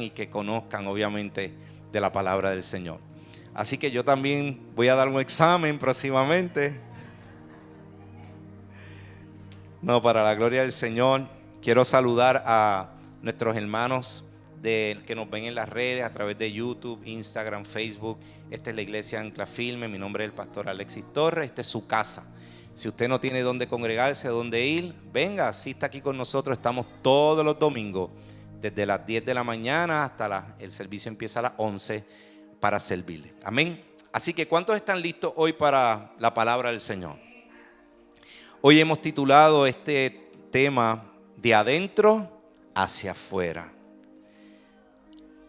y que conozcan obviamente de la palabra del Señor. Así que yo también voy a dar un examen próximamente. No, para la gloria del Señor. Quiero saludar a nuestros hermanos que nos ven en las redes a través de YouTube, Instagram, Facebook. Esta es la iglesia Ancla Firme. Mi nombre es el pastor Alexis Torres. Esta es su casa. Si usted no tiene dónde congregarse, dónde ir, venga, asista aquí con nosotros. Estamos todos los domingos, desde las 10 de la mañana hasta el servicio empieza a las 11 para servirle. Amén. Así que, ¿cuántos están listos hoy para la palabra del Señor? Hoy hemos titulado este tema de adentro hacia afuera.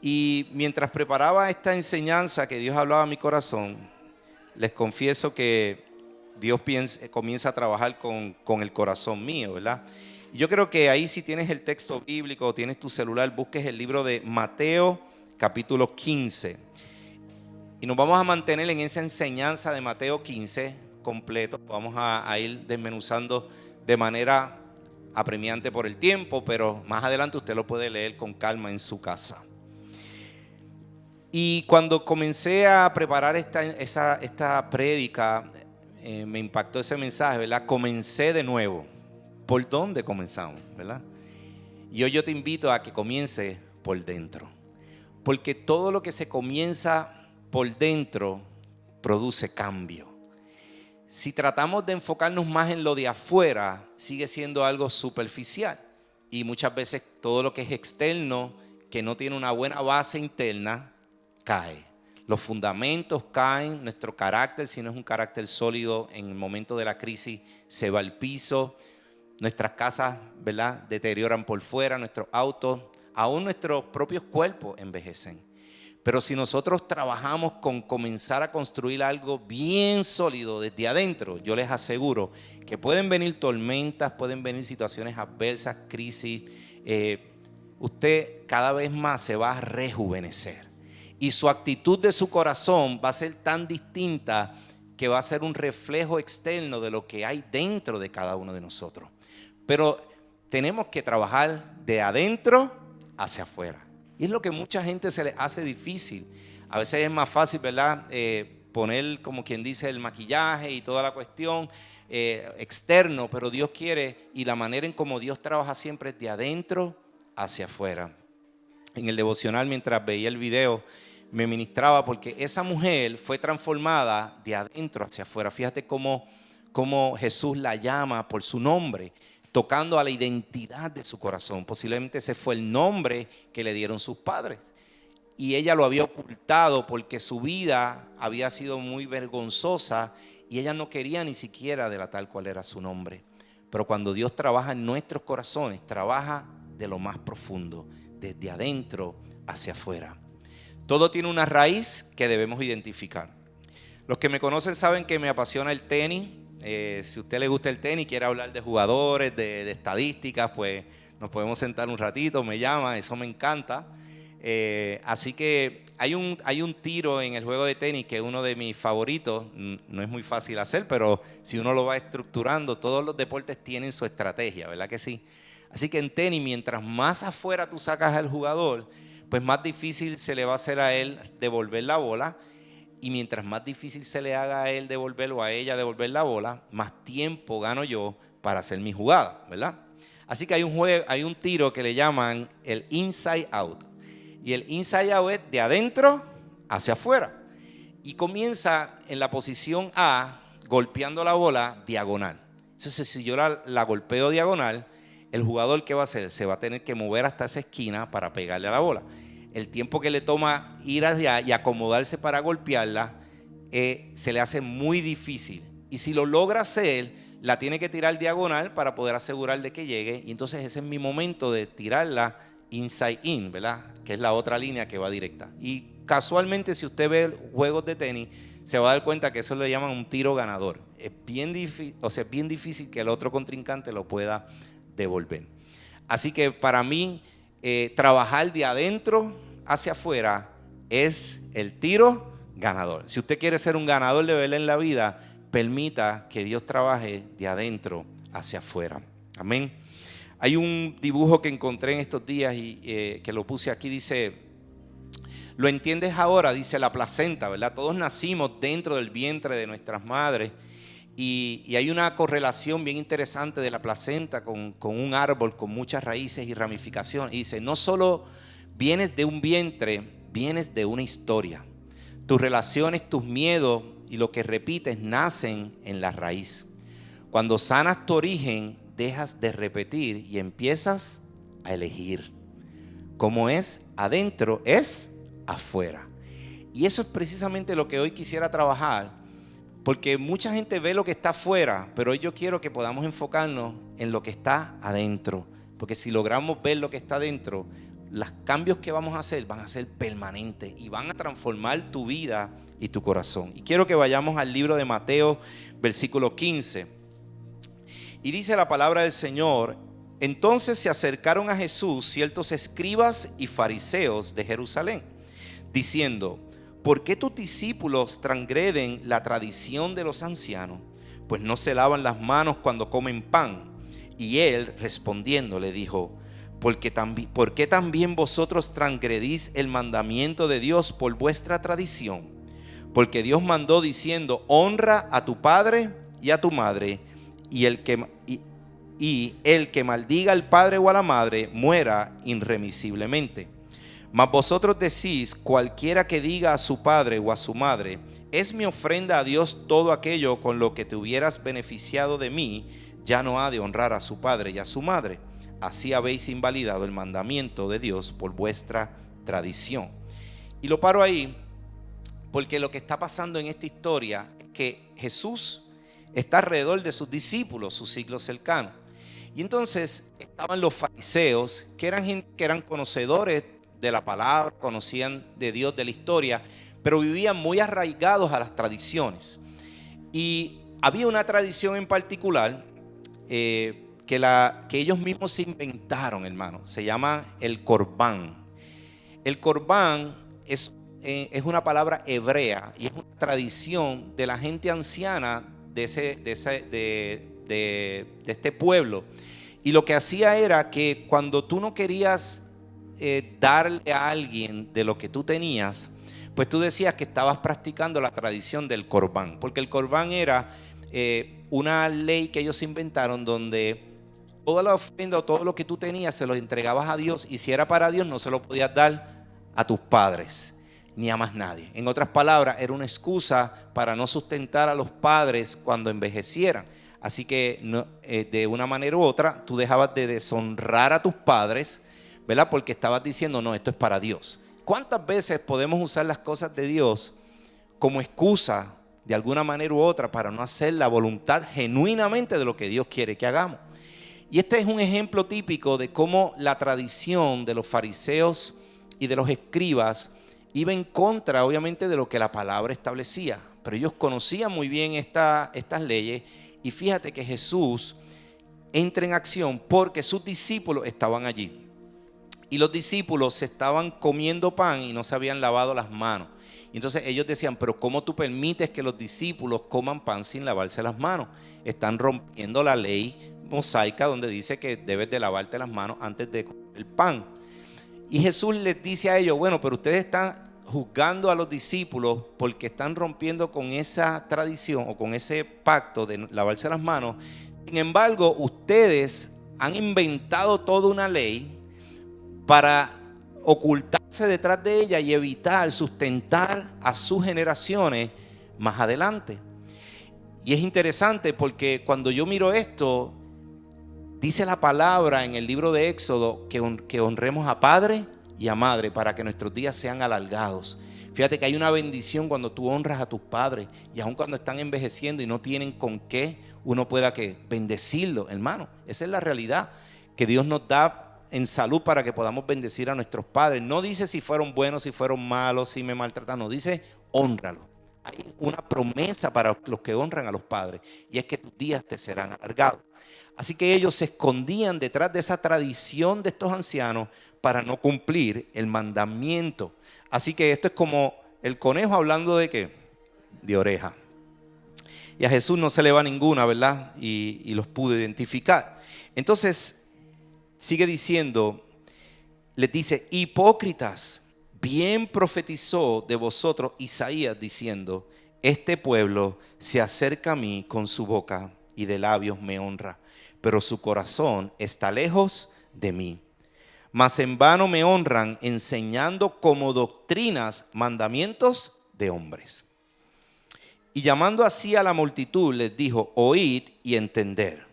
Y mientras preparaba esta enseñanza que Dios hablaba a mi corazón, les confieso que Dios comienza a trabajar con el corazón mío, ¿verdad? Y yo creo que ahí, si tienes el texto bíblico o tienes tu celular, busques el libro de Mateo capítulo 15. Y nos vamos a mantener en esa enseñanza de Mateo 15 completo. Vamos a ir desmenuzando de manera apremiante por el tiempo, pero más adelante usted lo puede leer con calma en su casa. Y cuando comencé a preparar esta prédica, me impactó ese mensaje, ¿verdad? Comencé de nuevo. ¿Por dónde comenzamos, verdad? Y hoy yo te invito a que comience por dentro, porque todo lo que se comienza por dentro produce cambio. Si tratamos de enfocarnos más en lo de afuera, sigue siendo algo superficial. Y muchas veces todo lo que es externo, que no tiene una buena base interna, cae. Los fundamentos caen, nuestro carácter, si no es un carácter sólido, en el momento de la crisis se va al piso. Nuestras casas, ¿verdad?, deterioran por fuera, nuestros autos, aún nuestros propios cuerpos envejecen. Pero si nosotros trabajamos con comenzar a construir algo bien sólido desde adentro, yo les aseguro que pueden venir tormentas, pueden venir situaciones adversas, crisis. Usted cada vez más se va a rejuvenecer. Y su actitud de su corazón va a ser tan distinta que va a ser un reflejo externo de lo que hay dentro de cada uno de nosotros. Pero tenemos que trabajar de adentro hacia afuera. Y es lo que mucha gente se le hace difícil. A veces es más fácil, ¿verdad?, poner, como quien dice, el maquillaje y toda la cuestión externo, pero Dios quiere, y la manera en cómo Dios trabaja siempre es de adentro hacia afuera. En el devocional, mientras veía el video, me ministraba porque esa mujer fue transformada de adentro hacia afuera. Fíjate cómo Jesús la llama por su nombre, tocando a la identidad de su corazón. Posiblemente ese fue el nombre que le dieron sus padres. Y ella lo había ocultado porque su vida había sido muy vergonzosa y ella no quería ni siquiera delatar cuál era su nombre. Pero cuando Dios trabaja en nuestros corazones, trabaja de lo más profundo, desde adentro hacia afuera. Todo tiene una raíz que debemos identificar. Los que me conocen saben que me apasiona el tenis. Si a usted le gusta el tenis, quiere hablar de jugadores, de estadísticas, pues nos podemos sentar un ratito, me llama, eso me encanta. Así que hay un tiro en el juego de tenis que es uno de mis favoritos. No es muy fácil hacer, pero si uno lo va estructurando, todos los deportes tienen su estrategia, ¿verdad que sí? Así que en tenis, mientras más afuera tú sacas al jugador, pues más difícil se le va a hacer a él devolver la bola. Y mientras más difícil se le haga a él devolver o a ella devolver la bola, más tiempo gano yo para hacer mi jugada, ¿verdad? Así que hay un tiro que le llaman el inside out. Y el inside out es de adentro hacia afuera. Y comienza en la posición A, golpeando la bola diagonal. Entonces, si yo la golpeo diagonal, el jugador, ¿qué va a hacer? Se va a tener que mover hasta esa esquina para pegarle a la bola. El tiempo que le toma ir allá y acomodarse para golpearla se le hace muy difícil. Y si lo logra hacer, la tiene que tirar diagonal para poder asegurar de que llegue. Y entonces ese es mi momento de tirarla inside in, ¿verdad? Que es la otra línea que va directa. Y casualmente, si usted ve juegos de tenis, se va a dar cuenta que eso le llaman un tiro ganador. Es bien difícil que el otro contrincante lo pueda devolver. Así que para mí, trabajar de adentro hacia afuera es el tiro ganador. Si usted quiere ser un ganador de verdad en la vida, permita que Dios trabaje de adentro hacia afuera. Amén. Hay un dibujo que encontré en estos días y que lo puse aquí, dice, ¿lo entiendes ahora? Dice la placenta, ¿verdad? Todos nacimos dentro del vientre de nuestras madres y hay una correlación bien interesante de la placenta con un árbol con muchas raíces y ramificaciones. Y dice, no solo vienes de un vientre, vienes de una historia. Tus relaciones, tus miedos y lo que repites nacen en la raíz. Cuando sanas tu origen, dejas de repetir y empiezas a elegir. Como es adentro, es afuera. Y eso es precisamente lo que hoy quisiera trabajar, porque mucha gente ve lo que está afuera, pero hoy yo quiero que podamos enfocarnos en lo que está adentro, porque si logramos ver lo que está adentro, los cambios que vamos a hacer van a ser permanentes y van a transformar tu vida y tu corazón. Y quiero que vayamos al libro de Mateo, versículo 15. Y dice la palabra del Señor: entonces se acercaron a Jesús ciertos escribas y fariseos de Jerusalén, diciendo: ¿por qué tus discípulos transgreden la tradición de los ancianos? Pues no se lavan las manos cuando comen pan. Y él respondiendo le dijo: ¿por qué también vosotros transgredís el mandamiento de Dios por vuestra tradición? Porque Dios mandó diciendo: honra a tu padre y a tu madre, y el que maldiga al padre o a la madre muera irremisiblemente. Mas vosotros decís: cualquiera que diga a su padre o a su madre, es mi ofrenda a Dios todo aquello con lo que te hubieras beneficiado de mí, ya no ha de honrar a su padre y a su madre. Así habéis invalidado el mandamiento de Dios por vuestra tradición. Y lo paro ahí porque lo que está pasando en esta historia es que Jesús está alrededor de sus discípulos, sus ciclos cercanos. Y entonces estaban los fariseos, que eran gente que eran conocedores de la palabra, conocían de Dios, de la historia, pero vivían muy arraigados a las tradiciones. Y había una tradición en particular que ellos mismos se inventaron, hermano. Se llama el corbán. El corbán es una palabra hebrea y es una tradición de la gente anciana de este pueblo. Y lo que hacía era que cuando tú no querías darle a alguien de lo que tú tenías, pues tú decías que estabas practicando la tradición del corbán, porque el corbán era una ley que ellos inventaron donde toda la ofrenda o todo lo que tú tenías se lo entregabas a Dios, y si era para Dios no se lo podías dar a tus padres ni a más nadie. En otras palabras, era una excusa para no sustentar a los padres cuando envejecieran. Así que de una manera u otra tú dejabas de deshonrar a tus padres, ¿verdad? Porque estabas diciendo: no, esto es para Dios. ¿Cuántas veces podemos usar las cosas de Dios como excusa de alguna manera u otra para no hacer la voluntad genuinamente de lo que Dios quiere que hagamos? Y este es un ejemplo típico de cómo la tradición de los fariseos y de los escribas iba en contra, obviamente, de lo que la palabra establecía. Pero ellos conocían muy bien estas leyes. Y fíjate que Jesús entra en acción porque sus discípulos estaban allí. Y los discípulos se estaban comiendo pan y no se habían lavado las manos. Y entonces ellos decían: pero ¿cómo tú permites que los discípulos coman pan sin lavarse las manos? Están rompiendo la ley mosaica donde dice que debes de lavarte las manos antes de comer el pan. Y Jesús les dice a ellos: bueno, pero ustedes están juzgando a los discípulos porque están rompiendo con esa tradición o con ese pacto de lavarse las manos. Sin embargo, ustedes han inventado toda una ley para ocultarse detrás de ella y evitar sustentar a sus generaciones más adelante. Y es interesante porque cuando yo miro esto, dice la palabra en el libro de Éxodo que honremos a padre y a madre para que nuestros días sean alargados. Fíjate que hay una bendición cuando tú honras a tus padres, y aun cuando están envejeciendo y no tienen con qué, uno pueda que bendecirlo, hermano. Esa es la realidad que Dios nos da en salud para que podamos bendecir a nuestros padres. No dice si fueron buenos, si fueron malos, si me maltrataron. No, dice honralo. Hay una promesa para los que honran a los padres, y es que tus días te serán alargados. Así que ellos se escondían detrás de esa tradición de estos ancianos para no cumplir el mandamiento. Así que esto es como el conejo hablando de ¿qué? De oreja. Y a Jesús no se le va ninguna, ¿verdad? Y los pudo identificar. Entonces, sigue diciendo, les dice, hipócritas, bien profetizó de vosotros Isaías diciendo, este pueblo se acerca a mí con su boca y de labios me honra, pero su corazón está lejos de mí. Mas en vano me honran enseñando como doctrinas mandamientos de hombres. Y llamando así a la multitud les dijo, oíd y entender.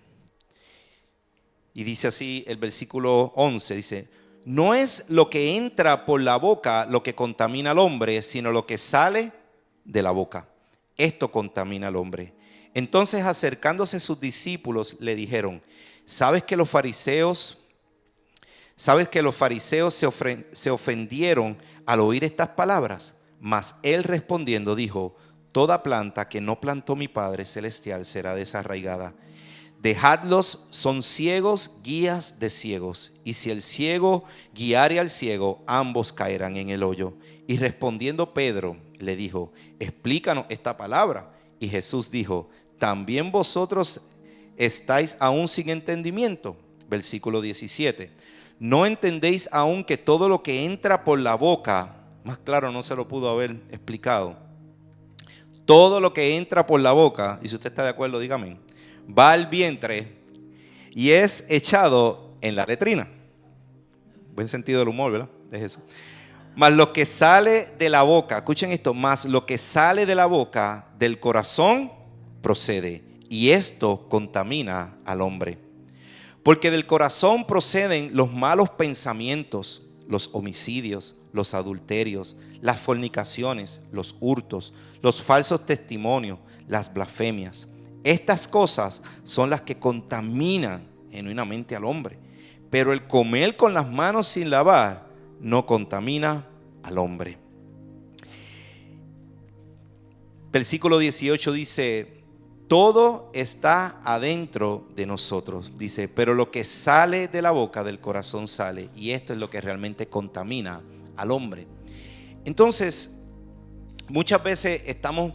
Y dice así el versículo 11, dice, no es lo que entra por la boca lo que contamina al hombre, sino lo que sale de la boca. Esto contamina al hombre. Entonces acercándose sus discípulos le dijeron, ¿sabes que los fariseos se ofendieron al oír estas palabras? Mas él respondiendo dijo, toda planta que no plantó mi Padre Celestial será desarraigada. Dejadlos, son ciegos, guías de ciegos. Y si el ciego guiare al ciego, ambos caerán en el hoyo. Y respondiendo Pedro le dijo, explícanos esta palabra. Y Jesús dijo, ¿también vosotros estáis aún sin entendimiento? Versículo 17. ¿No entendéis aún que todo lo que entra por la boca, más claro no se lo pudo haber explicado, todo lo que entra por la boca, y si usted está de acuerdo, dígame, va al vientre y es echado en la letrina? Buen sentido del humor, ¿verdad? Es eso. Mas lo que sale de la boca, escuchen esto, mas lo que sale de la boca del corazón procede, y esto contamina al hombre. Porque del corazón proceden los malos pensamientos, los homicidios, los adulterios, las fornicaciones, los hurtos, los falsos testimonios, las blasfemias. Estas cosas son las que contaminan genuinamente al hombre. Pero el comer con las manos sin lavar no contamina al hombre. Versículo 18 dice, todo está adentro de nosotros. Dice, pero lo que sale de la boca del corazón sale. Y esto es lo que realmente contamina al hombre. Entonces, muchas veces estamos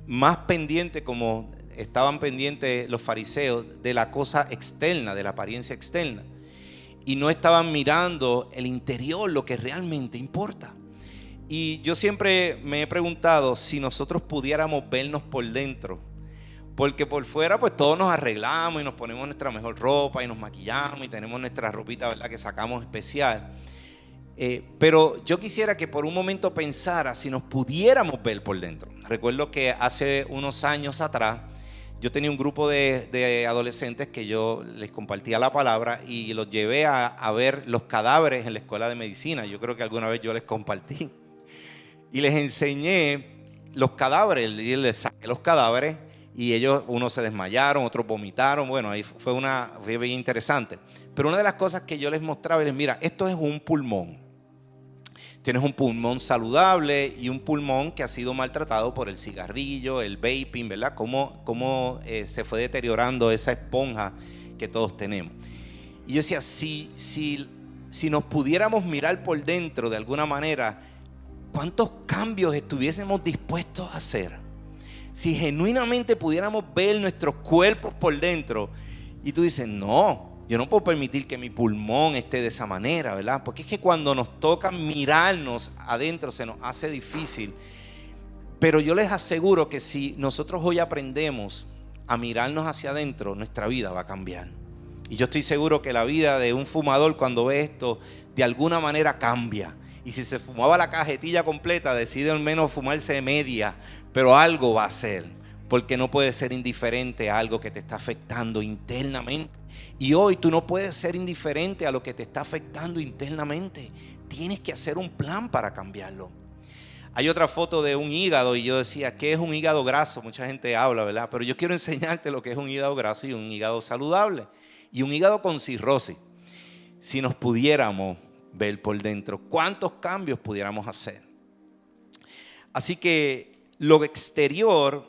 más pendientes, como estaban pendientes los fariseos, de la cosa externa, de la apariencia externa. Y no estaban mirando el interior, lo que realmente importa. Y yo siempre me he preguntado si nosotros pudiéramos vernos por dentro. Porque por fuera pues todos nos arreglamos y nos ponemos nuestra mejor ropa y nos maquillamos y tenemos nuestra ropita, ¿verdad?, que sacamos especial. Pero yo quisiera que por un momento pensara si nos pudiéramos ver por dentro. Recuerdo que hace unos años atrás yo tenía un grupo de adolescentes que yo les compartía la palabra y los llevé a ver los cadáveres en la escuela de medicina. Yo creo que alguna vez yo les compartí y les enseñé los cadáveres y les saqué los cadáveres. Y ellos, unos se desmayaron, otros vomitaron. Bueno, ahí fue bien interesante. Pero una de las cosas que yo les mostraba es, mira, esto es un pulmón. Tienes un pulmón saludable y un pulmón que ha sido maltratado por el cigarrillo, el vaping, ¿verdad? Cómo se fue deteriorando esa esponja que todos tenemos. Y yo decía, si nos pudiéramos mirar por dentro de alguna manera, ¿cuántos cambios estuviésemos dispuestos a hacer? Si genuinamente pudiéramos ver nuestros cuerpos por dentro. Y tú dices, no, yo no puedo permitir que mi pulmón esté de esa manera, ¿verdad? Porque es que cuando nos toca mirarnos adentro se nos hace difícil. Pero yo les aseguro que si nosotros hoy aprendemos a mirarnos hacia adentro, nuestra vida va a cambiar. Y yo estoy seguro que la vida de un fumador cuando ve esto, de alguna manera cambia. Y si se fumaba la cajetilla completa, decide al menos fumarse media, pero algo va a hacer, porque no puedes ser indiferente a algo que te está afectando internamente. Y hoy tú no puedes ser indiferente a lo que te está afectando internamente. Tienes que hacer un plan para cambiarlo. Hay otra foto de un hígado y yo decía, ¿qué es un hígado graso? Mucha gente habla, ¿verdad? Pero yo quiero enseñarte lo que es un hígado graso y un hígado saludable. Y un hígado con cirrosis. Si nos pudiéramos ver por dentro, ¿cuántos cambios pudiéramos hacer? Así que lo exterior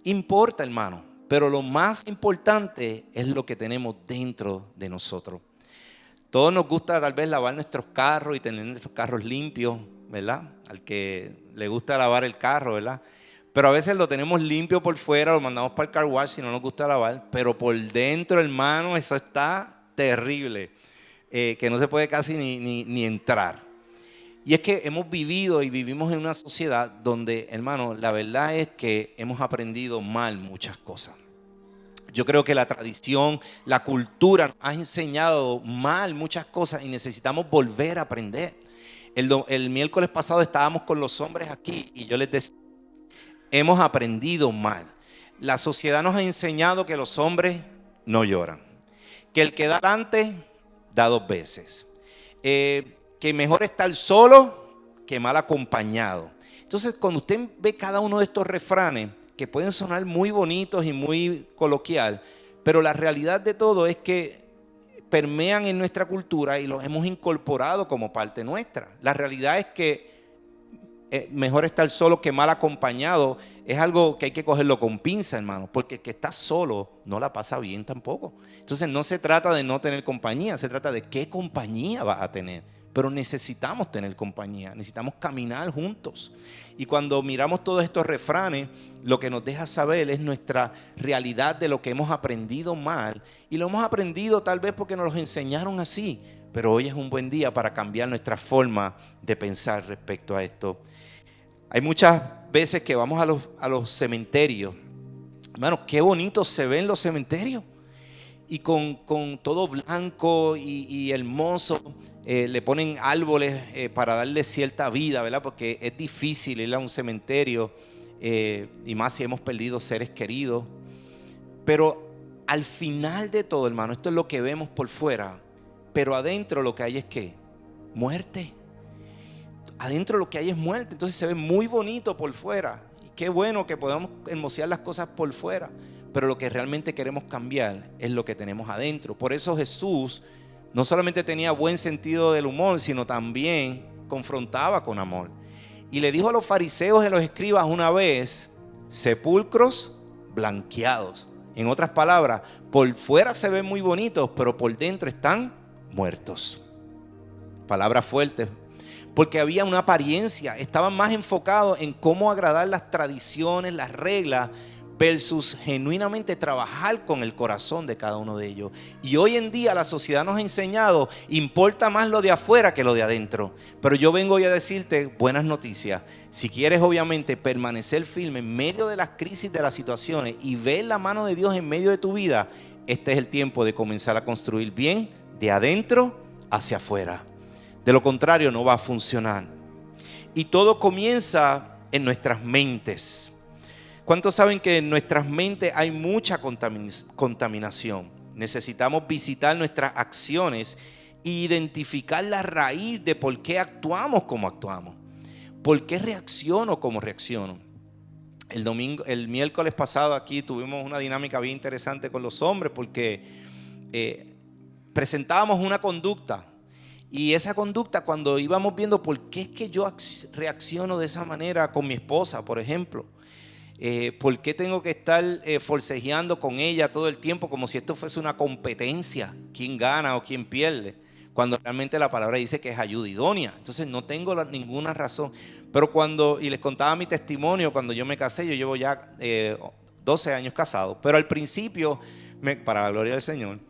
importa, hermano, pero lo más importante es lo que tenemos dentro de nosotros. Todos nos gusta tal vez lavar nuestros carros y tener nuestros carros limpios, ¿verdad? Al que le gusta lavar el carro, ¿verdad? Pero a veces lo tenemos limpio por fuera, lo mandamos para el car wash si no nos gusta lavar, pero por dentro, hermano, eso está terrible. que no se puede casi ni entrar. Y es que hemos vivido y vivimos en una sociedad donde, hermano, la verdad es que hemos aprendido mal muchas cosas. Yo creo que la tradición, la cultura nos ha enseñado mal muchas cosas y necesitamos volver a aprender. El miércoles pasado estábamos con los hombres aquí y yo les decía, hemos aprendido mal. La sociedad nos ha enseñado que los hombres no lloran, que el que da delante da dos veces, que mejor estar solo que mal acompañado. Entonces, cuando usted ve cada uno de estos refranes, que pueden sonar muy bonitos y muy coloquial, pero la realidad de todo es que permean en nuestra cultura y los hemos incorporado como parte nuestra. La realidad es que mejor estar solo que mal acompañado es algo que hay que cogerlo con pinza, hermano, porque el que está solo no la pasa bien tampoco. Entonces no se trata de no tener compañía, se trata de qué compañía vas a tener. Pero necesitamos tener compañía, necesitamos caminar juntos. Y cuando miramos todos estos refranes, lo que nos deja saber es nuestra realidad de lo que hemos aprendido mal. Y lo hemos aprendido tal vez porque nos los enseñaron así. Pero hoy es un buen día para cambiar nuestra forma de pensar respecto a esto. Hay muchas veces que vamos a los cementerios. Hermano, qué bonito se ven los cementerios. Y con todo blanco y hermoso. Le ponen árboles para darle cierta vida, ¿verdad? Porque es difícil ir a un cementerio y más si hemos perdido seres queridos. Pero al final de todo, hermano, esto es lo que vemos por fuera, pero adentro lo que hay es ¿qué? Muerte. Adentro lo que hay es muerte. Entonces se ve muy bonito por fuera. Y qué bueno que podamos hermosear las cosas por fuera, pero lo que realmente queremos cambiar es lo que tenemos adentro. Por eso Jesús no solamente tenía buen sentido del humor, sino también confrontaba con amor. Y le dijo a los fariseos y a los escribas una vez, sepulcros blanqueados. En otras palabras, por fuera se ven muy bonitos, pero por dentro están muertos. Palabras fuertes, porque había una apariencia, estaban más enfocados en cómo agradar las tradiciones, las reglas, versus genuinamente trabajar con el corazón de cada uno de ellos. Y hoy en día la sociedad nos ha enseñado, importa más lo de afuera que lo de adentro. Pero yo vengo hoy a decirte buenas noticias. Si quieres obviamente permanecer firme en medio de las crisis, de las situaciones y ver la mano de Dios en medio de tu vida, este es el tiempo de comenzar a construir bien de adentro hacia afuera. De lo contrario no va a funcionar. Y todo comienza en nuestras mentes. ¿Cuántos saben que en nuestras mentes hay mucha contaminación? Necesitamos visitar nuestras acciones e identificar la raíz de por qué actuamos como actuamos. ¿Por qué reacciono como reacciono? El miércoles pasado aquí tuvimos una dinámica bien interesante con los hombres porque presentábamos una conducta. Y esa conducta, cuando íbamos viendo por qué es que yo reacciono de esa manera con mi esposa, por ejemplo. ¿Por qué tengo que estar forcejeando con ella todo el tiempo como si esto fuese una competencia? ¿Quién gana o quién pierde? Cuando realmente la palabra dice que es ayuda idónea. Entonces no tengo ninguna razón. Pero y les contaba mi testimonio, cuando yo me casé, yo llevo ya 12 años casado. Pero al principio, para la gloria del Señor,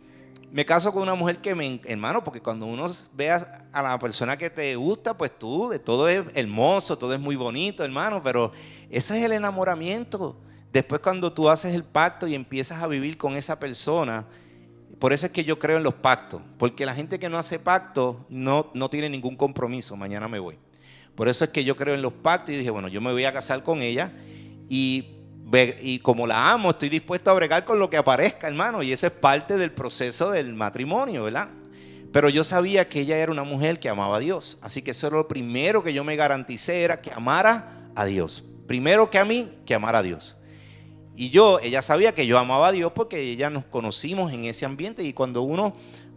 me caso con una mujer que hermano, porque cuando uno ve a la persona que te gusta, pues todo es hermoso, todo es muy bonito, hermano, pero ese es el enamoramiento. Después cuando tú haces el pacto y empiezas a vivir con esa persona, por eso es que yo creo en los pactos, porque la gente que no hace pacto no tiene ningún compromiso, mañana me voy. Por eso es que yo creo en los pactos y dije, bueno, yo me voy a casar con ella y como la amo, estoy dispuesto a bregar con lo que aparezca, hermano. Y ese es parte del proceso del matrimonio, ¿verdad? Pero yo sabía que ella era una mujer que amaba a Dios. Así que eso era lo primero que yo me garanticé, era que amara a Dios. Primero que a mí, que amara a Dios. Y ella sabía que yo amaba a Dios porque ella nos conocimos en ese ambiente. Y cuando uno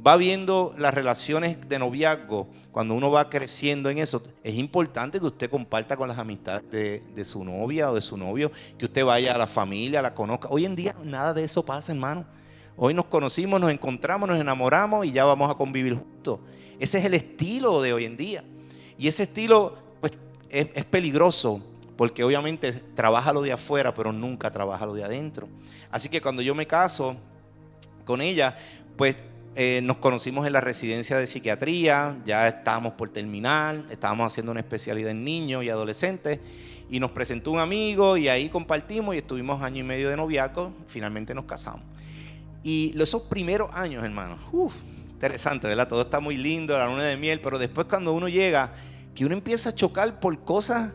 va viendo las relaciones de noviazgo, cuando uno va creciendo en eso, es importante que usted comparta con las amistades de su novia o de su novio, que usted vaya a la familia, la conozca. Hoy en día nada de eso pasa, hermano. Hoy nos conocimos, nos encontramos, nos enamoramos y ya vamos a convivir juntos. Ese es el estilo de hoy en día. Y ese estilo pues, es peligroso porque obviamente trabaja lo de afuera, pero nunca trabaja lo de adentro. Así que cuando yo me caso con ella, pues nos conocimos en la residencia de psiquiatría, ya estábamos por terminar, estábamos haciendo una especialidad en niños y adolescentes, y nos presentó un amigo y ahí compartimos y estuvimos 1 año y medio de noviazgo, finalmente nos casamos. Y esos primeros años, hermanos, interesante, ¿verdad? Todo está muy lindo, la luna de miel, pero después cuando uno llega, que uno empieza a chocar por cosas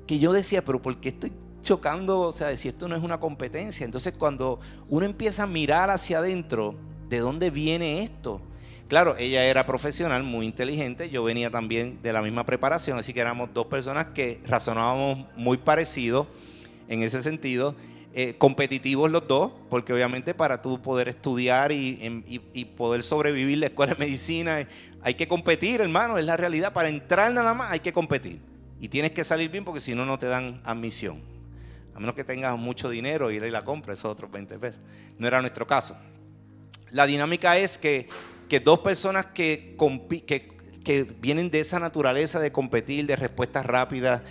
que yo decía, pero ¿por qué estoy chocando? O sea, si esto no es una competencia. Entonces cuando uno empieza a mirar hacia adentro, ¿de dónde viene esto? Claro, ella era profesional, muy inteligente, yo venía también de la misma preparación, así que éramos dos personas que razonábamos muy parecido en ese sentido, competitivos los dos, porque obviamente para tú poder estudiar y poder sobrevivir la escuela de medicina, hay que competir, hermano, es la realidad. Para entrar nada más hay que competir y tienes que salir bien, porque si no, no te dan admisión, a menos que tengas mucho dinero y ir a la compra, esos otros 20 pesos. No era nuestro caso. La dinámica es que dos personas que vienen de esa naturaleza de competir, de respuestas rápidas,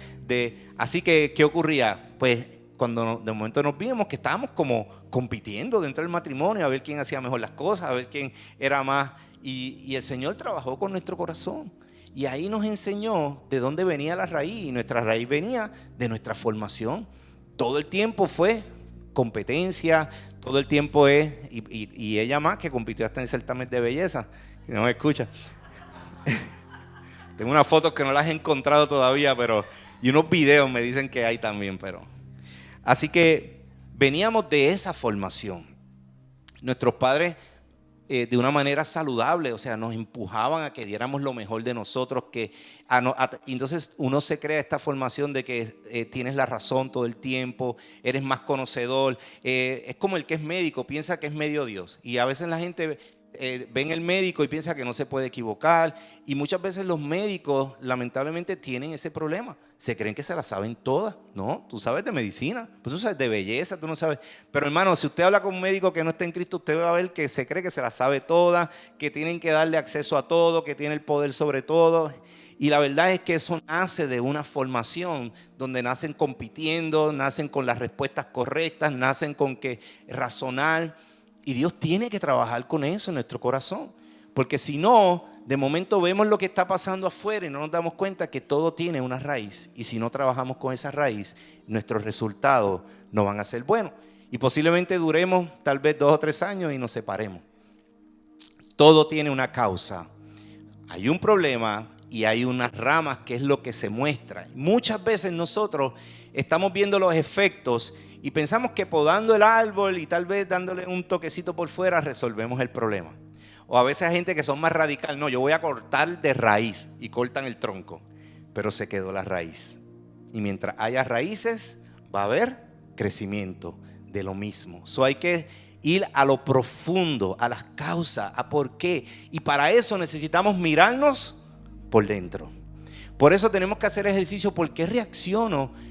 así que, ¿qué ocurría? Pues cuando de momento nos vimos que estábamos como compitiendo dentro del matrimonio, a ver quién hacía mejor las cosas, a ver quién era más, y el Señor trabajó con nuestro corazón, y ahí nos enseñó de dónde venía la raíz, y nuestra raíz venía de nuestra formación. Todo el tiempo fue competencia, todo el tiempo es, y ella más, que compitió hasta en certamen de belleza, que no me escucha. Tengo unas fotos que no las he encontrado todavía, y unos videos me dicen que hay también, así que veníamos de esa formación. Nuestros padres, de una manera saludable, o sea, nos empujaban a que diéramos lo mejor de nosotros, entonces uno se crea esta formación de que tienes la razón todo el tiempo, eres más conocedor, es como el que es médico, piensa que es medio Dios, y a veces la gente ven el médico y piensa que no se puede equivocar, y muchas veces los médicos lamentablemente tienen ese problema, se creen que se la saben todas. No, tú sabes de medicina, pues tú sabes de belleza, tú no sabes. Pero hermano, si usted habla con un médico que no está en Cristo, usted va a ver que se cree que se la sabe toda, que tienen que darle acceso a todo, que tiene el poder sobre todo. Y la verdad es que eso nace de una formación donde nacen compitiendo, nacen con las respuestas correctas, nacen con que razonar. Y Dios tiene que trabajar con eso en nuestro corazón, porque si no, de momento vemos lo que está pasando afuera y no nos damos cuenta que todo tiene una raíz, y si no trabajamos con esa raíz, nuestros resultados no van a ser buenos, y posiblemente duremos tal vez 2 o 3 años y nos separemos. Todo tiene una causa, hay un problema y hay unas ramas que es lo que se muestra. Muchas veces nosotros estamos viendo los efectos y pensamos que podando el árbol y tal vez dándole un toquecito por fuera resolvemos el problema. O a veces hay gente que son más radical. No, yo voy a cortar de raíz, y cortan el tronco, pero se quedó la raíz. Y mientras haya raíces, va a haber crecimiento de lo mismo. Hay que ir a lo profundo, a las causas, a por qué. Y para eso necesitamos mirarnos por dentro. Por eso tenemos que hacer ejercicio. ¿Por qué reacciono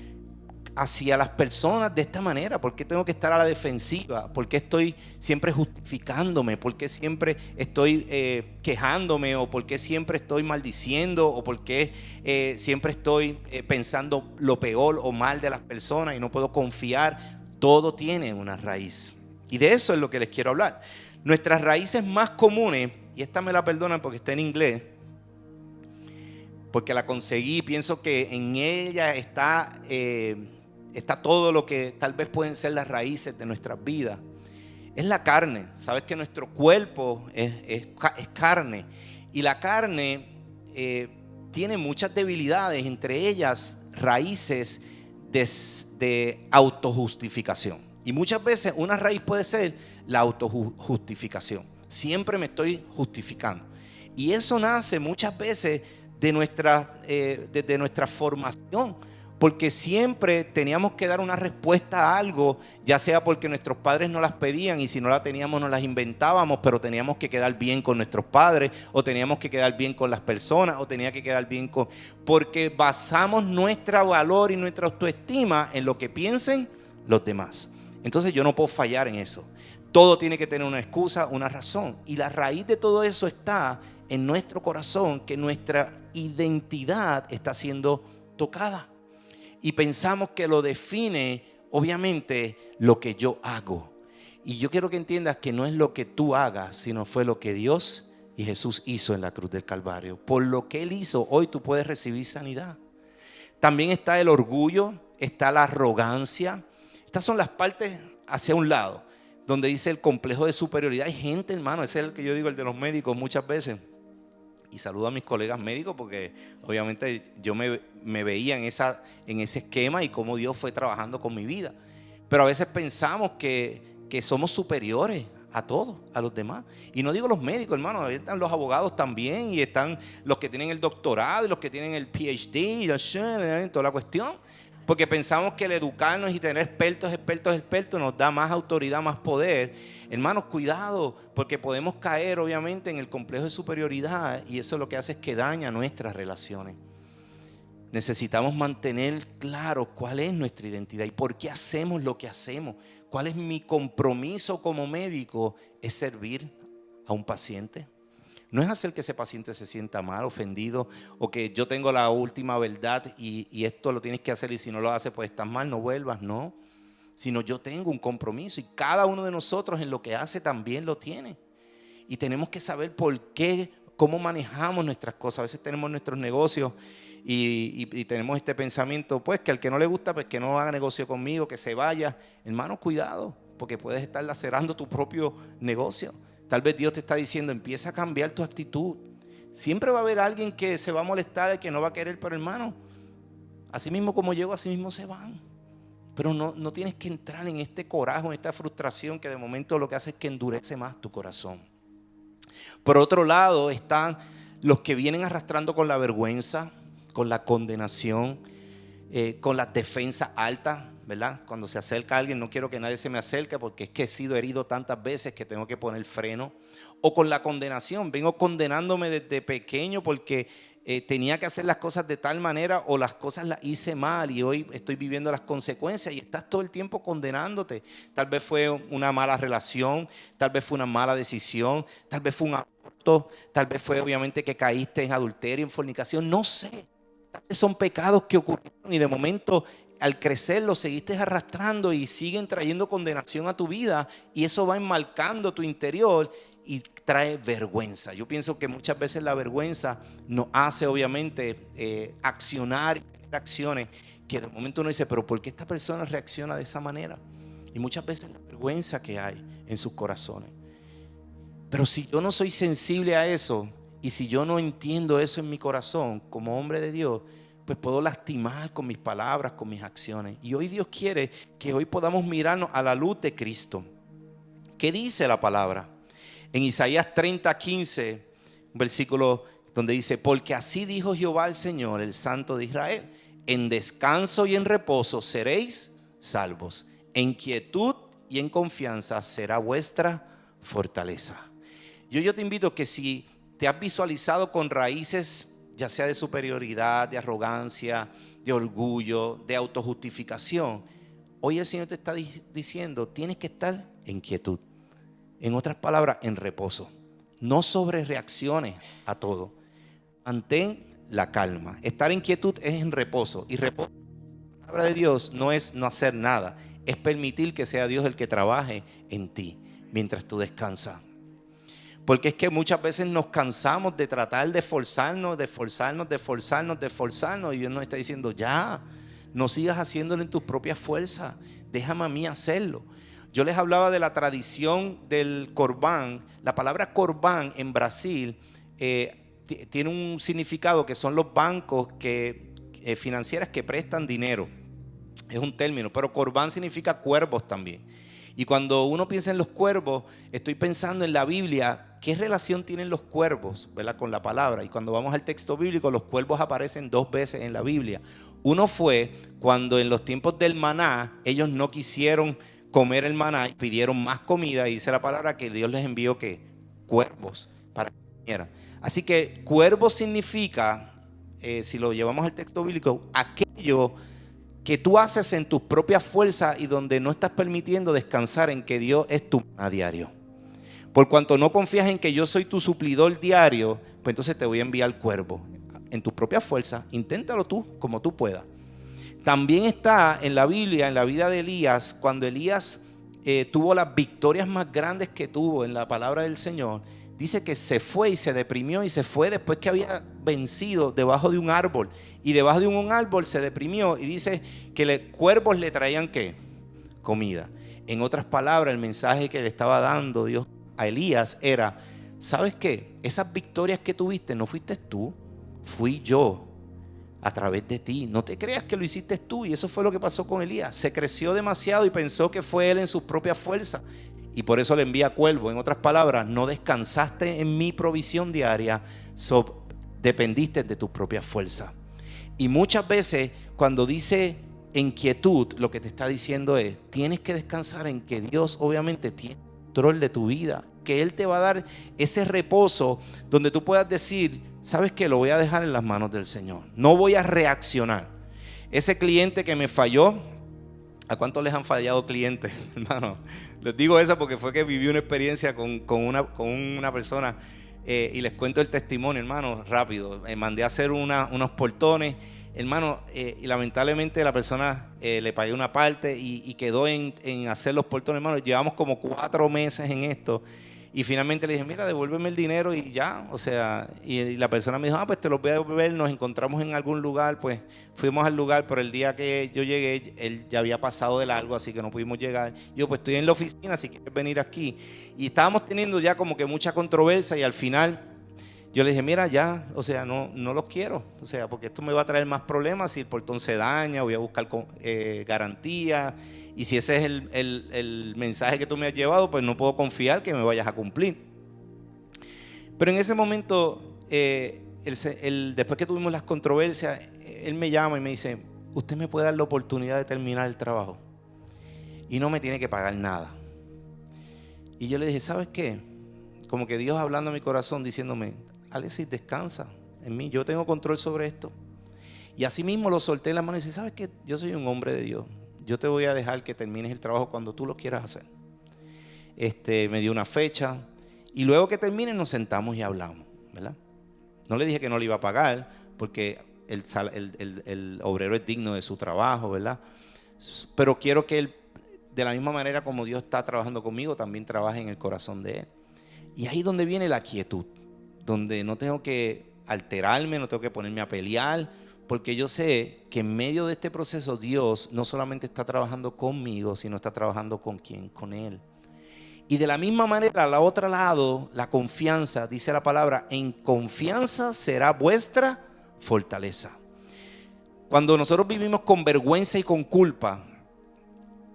hacia las personas de esta manera? ¿Por qué tengo que estar a la defensiva? ¿Por qué estoy siempre justificándome? ¿Por qué siempre estoy quejándome? ¿O por qué siempre estoy maldiciendo? ¿O por qué siempre estoy pensando lo peor o mal de las personas y no puedo confiar? Todo tiene una raíz, y de eso es lo que les quiero hablar. Nuestras raíces más comunes, y esta me la perdonan porque está en inglés, porque la conseguí, pienso que en ella está todo lo que tal vez pueden ser las raíces de nuestras vidas. Es la carne. Sabes que nuestro cuerpo es carne, y la carne tiene muchas debilidades, entre ellas raíces de autojustificación. Y muchas veces una raíz puede ser la autojustificación. Siempre me estoy justificando, y eso nace muchas veces de nuestra formación, porque siempre teníamos que dar una respuesta a algo, ya sea porque nuestros padres nos las pedían, y si no la teníamos nos las inventábamos, pero teníamos que quedar bien con nuestros padres, o teníamos que quedar bien con las personas, o tenía que quedar bien porque basamos nuestro valor y nuestra autoestima en lo que piensen los demás. Entonces yo no puedo fallar en eso. Todo tiene que tener una excusa, una razón, y la raíz de todo eso está en nuestro corazón, que nuestra identidad está siendo tocada, y pensamos que lo define obviamente lo que yo hago. Y yo quiero que entiendas que no es lo que tú hagas, sino fue lo que Dios y Jesús hizo en la cruz del Calvario. Por lo que Él hizo, hoy tú puedes recibir sanidad. También está el orgullo, está la arrogancia. Estas son las partes hacia un lado, donde dice el complejo de superioridad. Hay gente, hermano, ese es el que yo digo, el de los médicos muchas veces. Y saludo a mis colegas médicos porque obviamente yo me veía en ese esquema y cómo Dios fue trabajando con mi vida. Pero a veces pensamos que somos superiores a todos, a los demás. Y no digo los médicos, hermano, ahí están los abogados también, y están los que tienen el doctorado y los que tienen el PhD y toda la cuestión. Porque pensamos que el educarnos y tener expertos nos da más autoridad, más poder. Hermanos, cuidado, porque podemos caer obviamente en el complejo de superioridad, y eso lo que hace es que daña nuestras relaciones. Necesitamos mantener claro cuál es nuestra identidad y por qué hacemos lo que hacemos. ¿Cuál es mi compromiso como médico? Es servir a un paciente. No es hacer que ese paciente se sienta mal, ofendido, o que yo tengo la última verdad y esto lo tienes que hacer, y si no lo haces pues estás mal, no vuelvas. No, sino yo tengo un compromiso, y cada uno de nosotros en lo que hace también lo tiene. Y tenemos que saber por qué, cómo manejamos nuestras cosas. A veces tenemos nuestros negocios y tenemos este pensamiento, pues que al que no le gusta, pues que no haga negocio conmigo, que se vaya. Hermano, cuidado, porque puedes estar lacerando tu propio negocio. Tal vez Dios te está diciendo, empieza a cambiar tu actitud. Siempre va a haber alguien que se va a molestar, que no va a querer, pero hermano, así mismo como llegó, así mismo se van. Pero no tienes que entrar en este coraje, en esta frustración que de momento lo que hace es que endurece más tu corazón. Por otro lado están los que vienen arrastrando con la vergüenza, con la condenación, con las defensas altas, ¿verdad? Cuando se acerca a alguien, no quiero que nadie se me acerque porque es que he sido herido tantas veces que tengo que poner freno. O con la condenación, vengo condenándome desde pequeño porque tenía que hacer las cosas de tal manera, o las cosas las hice mal y hoy estoy viviendo las consecuencias, y estás todo el tiempo condenándote. Tal vez fue una mala relación, tal vez fue una mala decisión, tal vez fue un aborto, tal vez fue obviamente que caíste en adulterio, en fornicación, no sé. Tal vez son pecados que ocurrieron y de momento al crecer los seguiste arrastrando y siguen trayendo condenación a tu vida, y eso va enmarcando tu interior y trae vergüenza. Yo pienso que muchas veces la vergüenza nos hace obviamente accionar acciones que de momento uno dice, pero ¿por qué esta persona reacciona de esa manera? Y muchas veces la vergüenza que hay en sus corazones. Pero si yo no soy sensible a eso, y si yo no entiendo eso en mi corazón como hombre de Dios, pues puedo lastimar con mis palabras, con mis acciones. Y hoy Dios quiere que hoy podamos mirarnos a la luz de Cristo. ¿Qué dice la palabra? En Isaías 30:15, un versículo donde dice, porque así dijo Jehová el Señor, el Santo de Israel, en descanso y en reposo seréis salvos, en quietud y en confianza será vuestra fortaleza. Yo te invito que si te has visualizado con raíces, ya sea de superioridad, de arrogancia, de orgullo, de autojustificación, hoy el Señor te está diciendo, tienes que estar en quietud. En otras palabras, en reposo. No sobre reacciones a todo. Mantén la calma. Estar en quietud es en reposo. Y reposo, la palabra de Dios no es no hacer nada. Es permitir que sea Dios el que trabaje en ti mientras tú descansas. Porque es que muchas veces nos cansamos de tratar de esforzarnos, y Dios nos está diciendo, ya, no sigas haciéndolo en tus propias fuerzas. Déjame a mí hacerlo. Yo les hablaba de la tradición del corbán. La palabra corbán en Brasil tiene un significado que son los bancos financieras que prestan dinero. Es un término, pero corbán significa cuervos también. Y cuando uno piensa en los cuervos, estoy pensando en la Biblia. ¿Qué relación tienen los cuervos, ¿verdad?, con la palabra? Y cuando vamos al texto bíblico, los cuervos aparecen 2 veces en la Biblia. Uno fue cuando en los tiempos del maná, ellos no quisieron comer el maná y pidieron más comida, y dice la palabra que Dios les envió ¿qué? Cuervos para que comieran. Así que cuervo significa, si lo llevamos al texto bíblico, aquello que tú haces en tus propias fuerzas y donde no estás permitiendo descansar en que Dios es tu maná diario. Por cuanto no confías en que yo soy tu suplidor diario, pues entonces te voy a enviar cuervo. En tus propias fuerzas, inténtalo tú como tú puedas. También está en la Biblia, en la vida de Elías, cuando Elías tuvo las victorias más grandes que tuvo en la palabra del Señor, dice que se fue y se deprimió y se fue después que había vencido debajo de un árbol. Y debajo de un árbol se deprimió y dice que cuervos le traían ¿qué? Comida. En otras palabras, el mensaje que le estaba dando Dios a Elías era: ¿sabes qué? Esas victorias que tuviste no fuiste tú, fui yo a través de ti. No te creas que lo hiciste tú. Y eso fue lo que pasó con Elías. Se creció demasiado y pensó que fue él en sus propias fuerzas. Y por eso le envía cuervo. En otras palabras, no descansaste en mi provisión diaria, dependiste de tus propias fuerzas. Y muchas veces cuando dice inquietud, lo que te está diciendo es: tienes que descansar en que Dios obviamente tiene control de tu vida, que Él te va a dar ese reposo donde tú puedas decir: ¿sabes qué? Lo voy a dejar en las manos del Señor. No voy a reaccionar. Ese cliente que me falló, ¿a cuántos les han fallado clientes, hermano? Les digo eso porque fue que viví una experiencia con una persona y les cuento el testimonio, hermano, rápido. Mandé a hacer unos portones, hermano, y lamentablemente la persona le pagué una parte y quedó en hacer los portones, hermano. Llevamos como 4 meses en esto. Y finalmente le dije: mira, devuélveme el dinero y ya, o sea, y la persona me dijo: pues te lo voy a devolver, nos encontramos en algún lugar. Pues fuimos al lugar, pero el día que yo llegué, él ya había pasado de largo, así que no pudimos llegar. Yo: pues estoy en la oficina, si quieres venir aquí. Y estábamos teniendo ya como que mucha controversia y al final yo le dije: mira, ya, o sea, no los quiero, o sea, porque esto me va a traer más problemas. Si el portón se daña, voy a buscar garantía. Y si ese es el mensaje que tú me has llevado, pues no puedo confiar que me vayas a cumplir. Pero en ese momento, después que tuvimos las controversias, él me llama y me dice: usted me puede dar la oportunidad de terminar el trabajo y no me tiene que pagar nada. Y yo le dije: ¿sabes qué? Como que Dios hablando a mi corazón, diciéndome: Alexis, descansa en mí, yo tengo control sobre esto. Y así mismo lo solté en la mano y dije: ¿sabes qué? Yo soy un hombre de Dios. Yo te voy a dejar que termines el trabajo cuando tú lo quieras hacer. Me dio una fecha y luego que termine nos sentamos y hablamos, ¿verdad? No le dije que no le iba a pagar porque el obrero es digno de su trabajo, ¿verdad? Pero quiero que él, de la misma manera como Dios está trabajando conmigo, también trabaje en el corazón de él. Y ahí es donde viene la quietud, donde no tengo que alterarme, no tengo que ponerme a pelear, porque yo sé que en medio de este proceso Dios no solamente está trabajando conmigo, sino está trabajando con quién, con Él. Y de la misma manera, al otro lado, la confianza, dice la palabra: en confianza será vuestra fortaleza. Cuando nosotros vivimos con vergüenza y con culpa,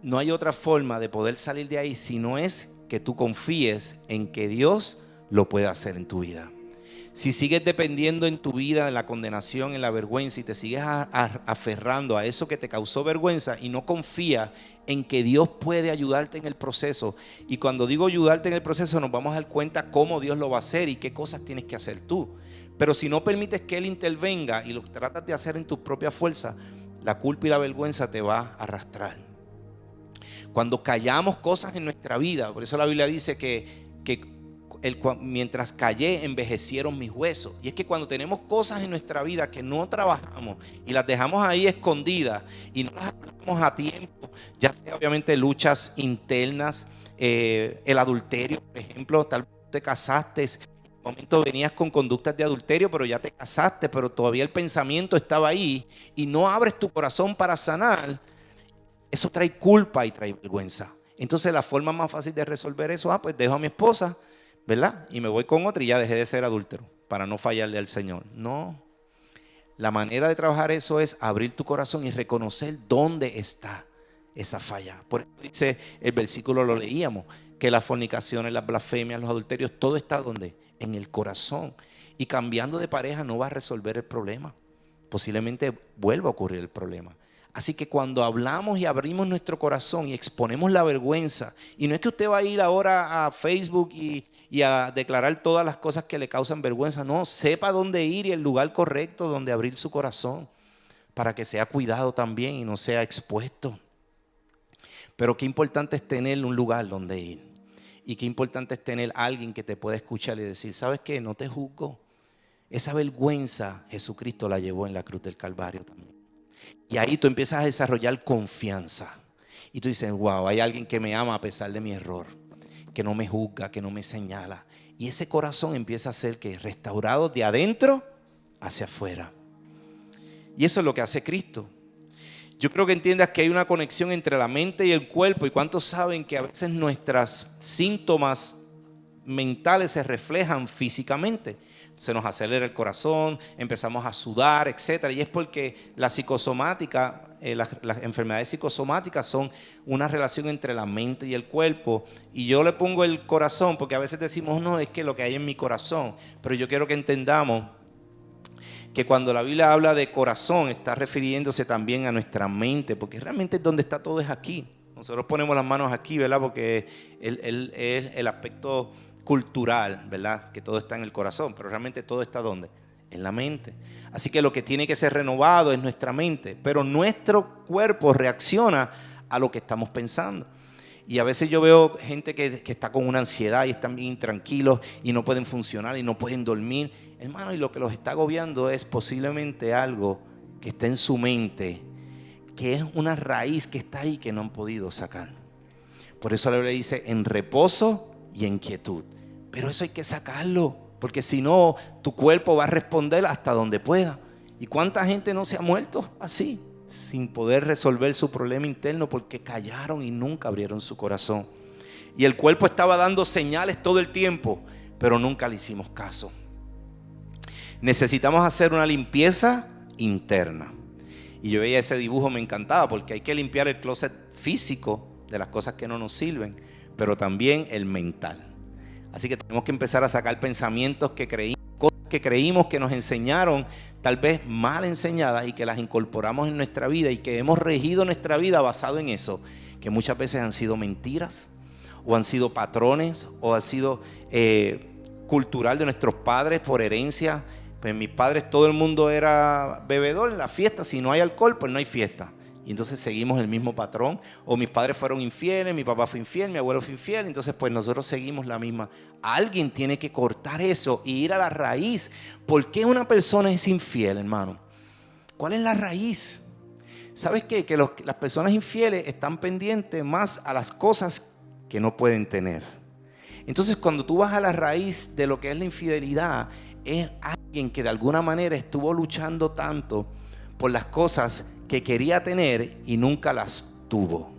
no hay otra forma de poder salir de ahí si no es que tú confíes en que Dios lo puede hacer en tu vida. Si sigues dependiendo en tu vida en la condenación, en la vergüenza, y te sigues aferrando a eso que te causó vergüenza y no confías en que Dios puede ayudarte en el proceso, y cuando digo ayudarte en el proceso nos vamos a dar cuenta cómo Dios lo va a hacer y qué cosas tienes que hacer tú. Pero si no permites que Él intervenga y lo tratas de hacer en tus propias fuerzas, la culpa y la vergüenza te va a arrastrar. Cuando callamos cosas en nuestra vida, por eso la Biblia dice que mientras callé envejecieron mis huesos. Y es que cuando tenemos cosas en nuestra vida que no trabajamos y las dejamos ahí escondidas y no las hacemos a tiempo, ya sea obviamente luchas internas, el adulterio, por ejemplo, tal vez te casaste, en un momento venías con conductas de adulterio, pero ya te casaste, pero todavía el pensamiento estaba ahí y no abres tu corazón para sanar. Eso trae culpa y trae vergüenza. Entonces la forma más fácil de resolver eso: pues dejo a mi esposa, ¿verdad? Y me voy con otra y ya dejé de ser adúltero para no fallarle al Señor. No. La manera de trabajar eso es abrir tu corazón y reconocer dónde está esa falla. Por eso dice el versículo, lo leíamos, que las fornicaciones, las blasfemias, los adulterios, todo está ¿dónde? En el corazón. Y cambiando de pareja no va a resolver el problema. Posiblemente vuelva a ocurrir el problema. Así que cuando hablamos y abrimos nuestro corazón y exponemos la vergüenza, y no es que usted va a ir ahora a Facebook y a declarar todas las cosas que le causan vergüenza, no, sepa dónde ir y el lugar correcto donde abrir su corazón para que sea cuidado también y no sea expuesto. Pero qué importante es tener un lugar donde ir, y qué importante es tener alguien que te pueda escuchar y decir: ¿sabes qué? No te juzgo. Esa vergüenza Jesucristo la llevó en la cruz del Calvario también. Y ahí tú empiezas a desarrollar confianza. Y tú dices, wow, hay alguien que me ama a pesar de mi error, que no me juzga, que no me señala. Y ese corazón empieza a ser que restaurado de adentro hacia afuera. Y eso es lo que hace Cristo. Yo creo que entiendas que hay una conexión entre la mente y el cuerpo. ¿Y cuántos saben que a veces nuestros síntomas mentales se reflejan físicamente? Se nos acelera el corazón, empezamos a sudar, etcétera. Y es porque la psicosomática, las enfermedades psicosomáticas son una relación entre la mente y el cuerpo. Y yo le pongo el corazón porque a veces decimos, no, es que lo que hay en mi corazón. Pero yo quiero que entendamos que cuando la Biblia habla de corazón está refiriéndose también a nuestra mente, porque realmente donde está todo es aquí. Nosotros ponemos las manos aquí, ¿verdad? Porque es el aspecto cultural, ¿verdad? Que todo está en el corazón, pero realmente todo está ¿dónde? En la mente. Así que lo que tiene que ser renovado es nuestra mente, pero nuestro cuerpo reacciona a lo que estamos pensando. Y a veces yo veo gente que está con una ansiedad y están bien intranquilos y no pueden funcionar y no pueden dormir. Hermano, y lo que los está agobiando es posiblemente algo que está en su mente, que es una raíz que está ahí que no han podido sacar. Por eso la Biblia dice en reposo y en quietud. Pero eso hay que sacarlo, porque si no, tu cuerpo va a responder hasta donde pueda. ¿Y cuánta gente no se ha muerto así, sin poder resolver su problema interno porque callaron y nunca abrieron su corazón? Y el cuerpo estaba dando señales todo el tiempo, pero nunca le hicimos caso. Necesitamos hacer una limpieza interna. Y yo veía ese dibujo, me encantaba, porque hay que limpiar el closet físico de las cosas que no nos sirven, pero también el mental. Así que tenemos que empezar a sacar pensamientos que creímos, cosas que creímos que nos enseñaron, tal vez mal enseñadas, y que las incorporamos en nuestra vida y que hemos regido nuestra vida basado en eso, que muchas veces han sido mentiras, o han sido patrones, o han sido cultural de nuestros padres por herencia. Pues mis padres, todo el mundo era bebedor en la fiesta. Si no hay alcohol, pues no hay fiesta. Y entonces seguimos el mismo patrón. O mis padres fueron infieles, mi papá fue infiel, mi abuelo fue infiel. Entonces pues nosotros seguimos la misma. Alguien tiene que cortar eso y ir a la raíz. ¿Por qué una persona es infiel, hermano? ¿Cuál es la raíz? ¿Sabes qué? Que las personas infieles están pendientes más a las cosas que no pueden tener. Entonces cuando tú vas a la raíz de lo que es la infidelidad, es alguien que de alguna manera estuvo luchando tanto por las cosas que quería tener y nunca las tuvo.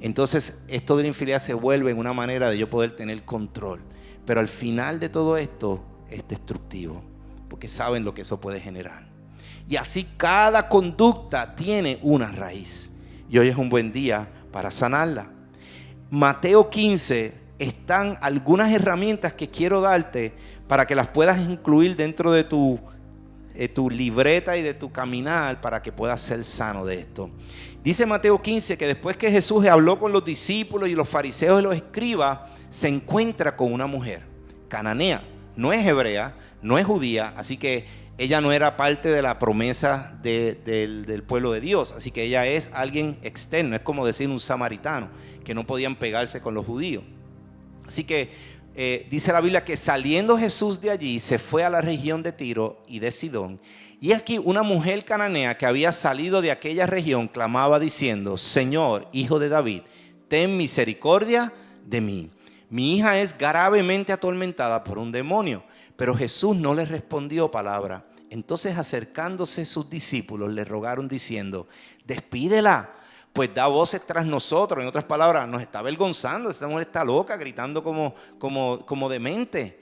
Entonces esto de la infidelidad se vuelve en una manera de yo poder tener control. Pero al final de todo esto es destructivo, porque saben lo que eso puede generar. Y así cada conducta tiene una raíz. Y hoy es un buen día para sanarla. Mateo 15 están algunas herramientas que quiero darte para que las puedas incluir dentro de tu libreta y de tu caminar para que puedas ser sano de esto. Dice Mateo 15 que después que Jesús habló con los discípulos y los fariseos y los escribas, se encuentra con una mujer cananea. No es hebrea, no es judía, así que ella no era parte de la promesa del pueblo de Dios. Así que ella es alguien externo, es como decir un samaritano, que no podían pegarse con los judíos. Así que dice la Biblia que saliendo Jesús de allí se fue a la región de Tiro y de Sidón. Y aquí una mujer cananea que había salido de aquella región clamaba diciendo: Señor, hijo de David, ten misericordia de mí. Mi hija es gravemente atormentada por un demonio. Pero Jesús no le respondió palabra. Entonces acercándose sus discípulos le rogaron diciendo: despídela, pues da voces tras nosotros. En otras palabras, nos está avergonzando. Esta mujer está loca, gritando como demente.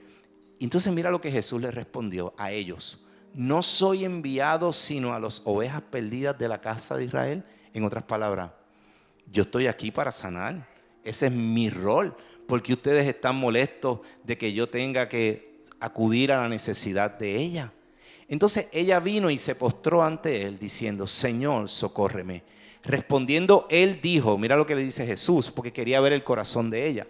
Y entonces mira lo que Jesús les respondió a ellos: no soy enviado sino a las ovejas perdidas de la casa de Israel. En otras palabras, yo estoy aquí para sanar. Ese es mi rol. Porque ustedes están molestos de que yo tenga que acudir a la necesidad de ella. Entonces ella vino y se postró ante él diciendo: Señor, socórreme. Respondiendo él dijo, mira lo que le dice Jesús, porque quería ver el corazón de ella: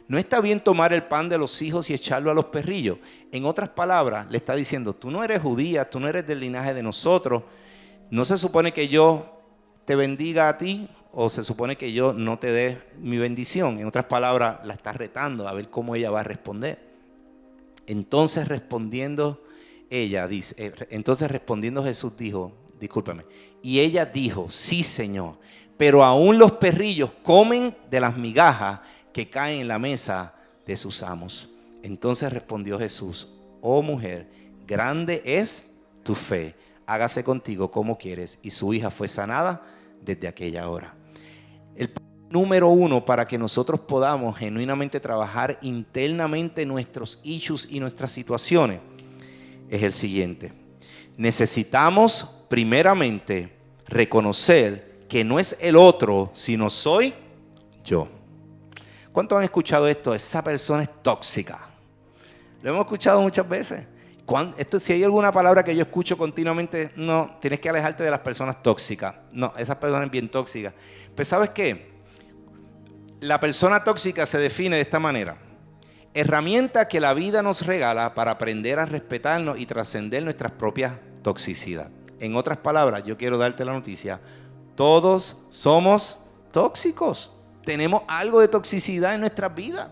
no está bien tomar el pan de los hijos y echarlo a los perrillos. En otras palabras, le está diciendo: tú no eres judía, tú no eres del linaje de nosotros. No se supone que yo te bendiga a ti, o se supone que yo no te dé mi bendición. En otras palabras, la está retando a ver cómo ella va a responder. Entonces respondiendo Jesús dijo, discúlpame, y ella dijo: sí, Señor, pero aún los perrillos comen de las migajas que caen en la mesa de sus amos. Entonces respondió Jesús: oh mujer, grande es tu fe, hágase contigo como quieres. Y su hija fue sanada desde aquella hora. El número uno para que nosotros podamos genuinamente trabajar internamente nuestros issues y nuestras situaciones es el siguiente: necesitamos primeramente reconocer que no es el otro, sino soy yo. ¿Cuántos han escuchado esto? Esa persona es tóxica. Lo hemos escuchado muchas veces. Si hay alguna palabra que yo escucho continuamente, no, tienes que alejarte de las personas tóxicas. No, esas personas bien tóxicas. Pero ¿sabes qué? La persona tóxica se define de esta manera: herramienta que la vida nos regala para aprender a respetarnos y trascender nuestras propias toxicidad. En otras palabras, yo quiero darte la noticia: todos somos tóxicos. Tenemos algo de toxicidad en nuestras vidas.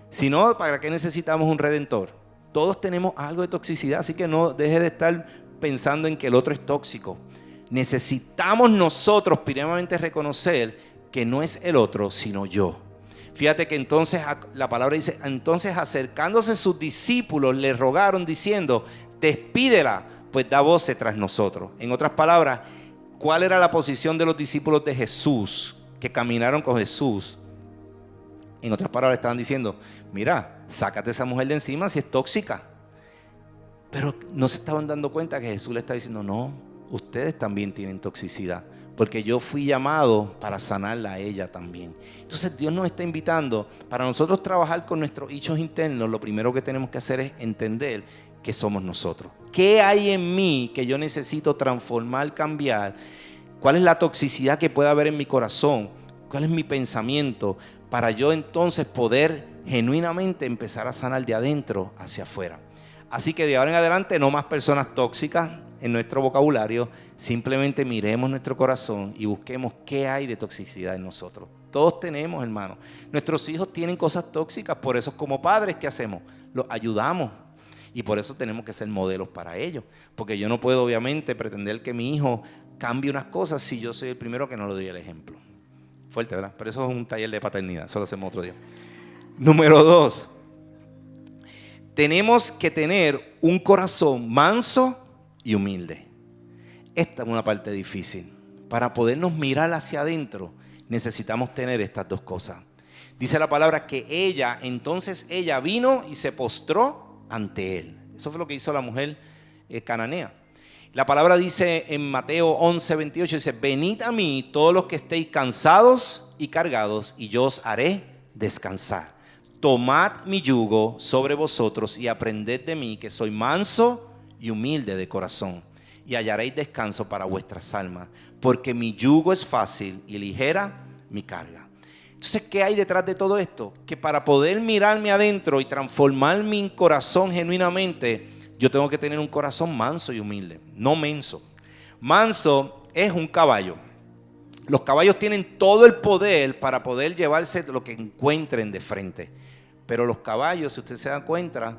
Si no, ¿para qué necesitamos un redentor? Todos tenemos algo de toxicidad, así que no deje de estar pensando en que el otro es tóxico. Necesitamos nosotros primeramente reconocer que no es el otro, sino yo. Fíjate que entonces la palabra dice: entonces acercándose sus discípulos le rogaron diciendo: despídela, pues da voces tras nosotros. En otras palabras, ¿cuál era la posición de los discípulos de Jesús que caminaron con Jesús? En otras palabras, estaban diciendo: mira, sácate a esa mujer de encima si es tóxica. Pero no se estaban dando cuenta que Jesús le estaba diciendo: no, ustedes también tienen toxicidad, porque yo fui llamado para sanarla a ella también. Entonces Dios nos está invitando para nosotros trabajar con nuestros hechos internos. Lo primero que tenemos que hacer es entender que somos nosotros. ¿Qué hay en mí que yo necesito transformar, cambiar? ¿Cuál es la toxicidad que puede haber en mi corazón? ¿Cuál es mi pensamiento? Para yo entonces poder genuinamente empezar a sanar de adentro hacia afuera. Así que de ahora en adelante no más personas tóxicas en nuestro vocabulario. Simplemente miremos nuestro corazón y busquemos qué hay de toxicidad en nosotros. Todos tenemos, hermanos. Nuestros hijos tienen cosas tóxicas. Por eso, como padres, ¿qué hacemos? Los ayudamos. Y por eso tenemos que ser modelos para ellos. Porque yo no puedo, obviamente, pretender que mi hijo cambie unas cosas si yo soy el primero que no le doy el ejemplo. Fuerte, ¿verdad? Pero eso es un taller de paternidad. Eso lo hacemos otro día. Número 2. Tenemos que tener un corazón manso y humilde. Esta es una parte difícil. Para podernos mirar hacia adentro, necesitamos tener estas dos cosas. Dice la palabra que entonces ella vino y se postró ante él. Eso fue lo que hizo la mujer cananea. La palabra dice en Mateo 11:28, dice: venid a mí todos los que estéis cansados y cargados, y yo os haré descansar. Tomad mi yugo sobre vosotros y aprended de mí, que soy manso y humilde de corazón, y hallaréis descanso para vuestras almas, porque mi yugo es fácil y ligera mi carga. Entonces, ¿qué hay detrás de todo esto? Que para poder mirarme adentro y transformar mi corazón genuinamente, yo tengo que tener un corazón manso y humilde, no menso. Manso es un caballo. Los caballos tienen todo el poder para poder llevarse lo que encuentren de frente. Pero los caballos, si usted se da cuenta,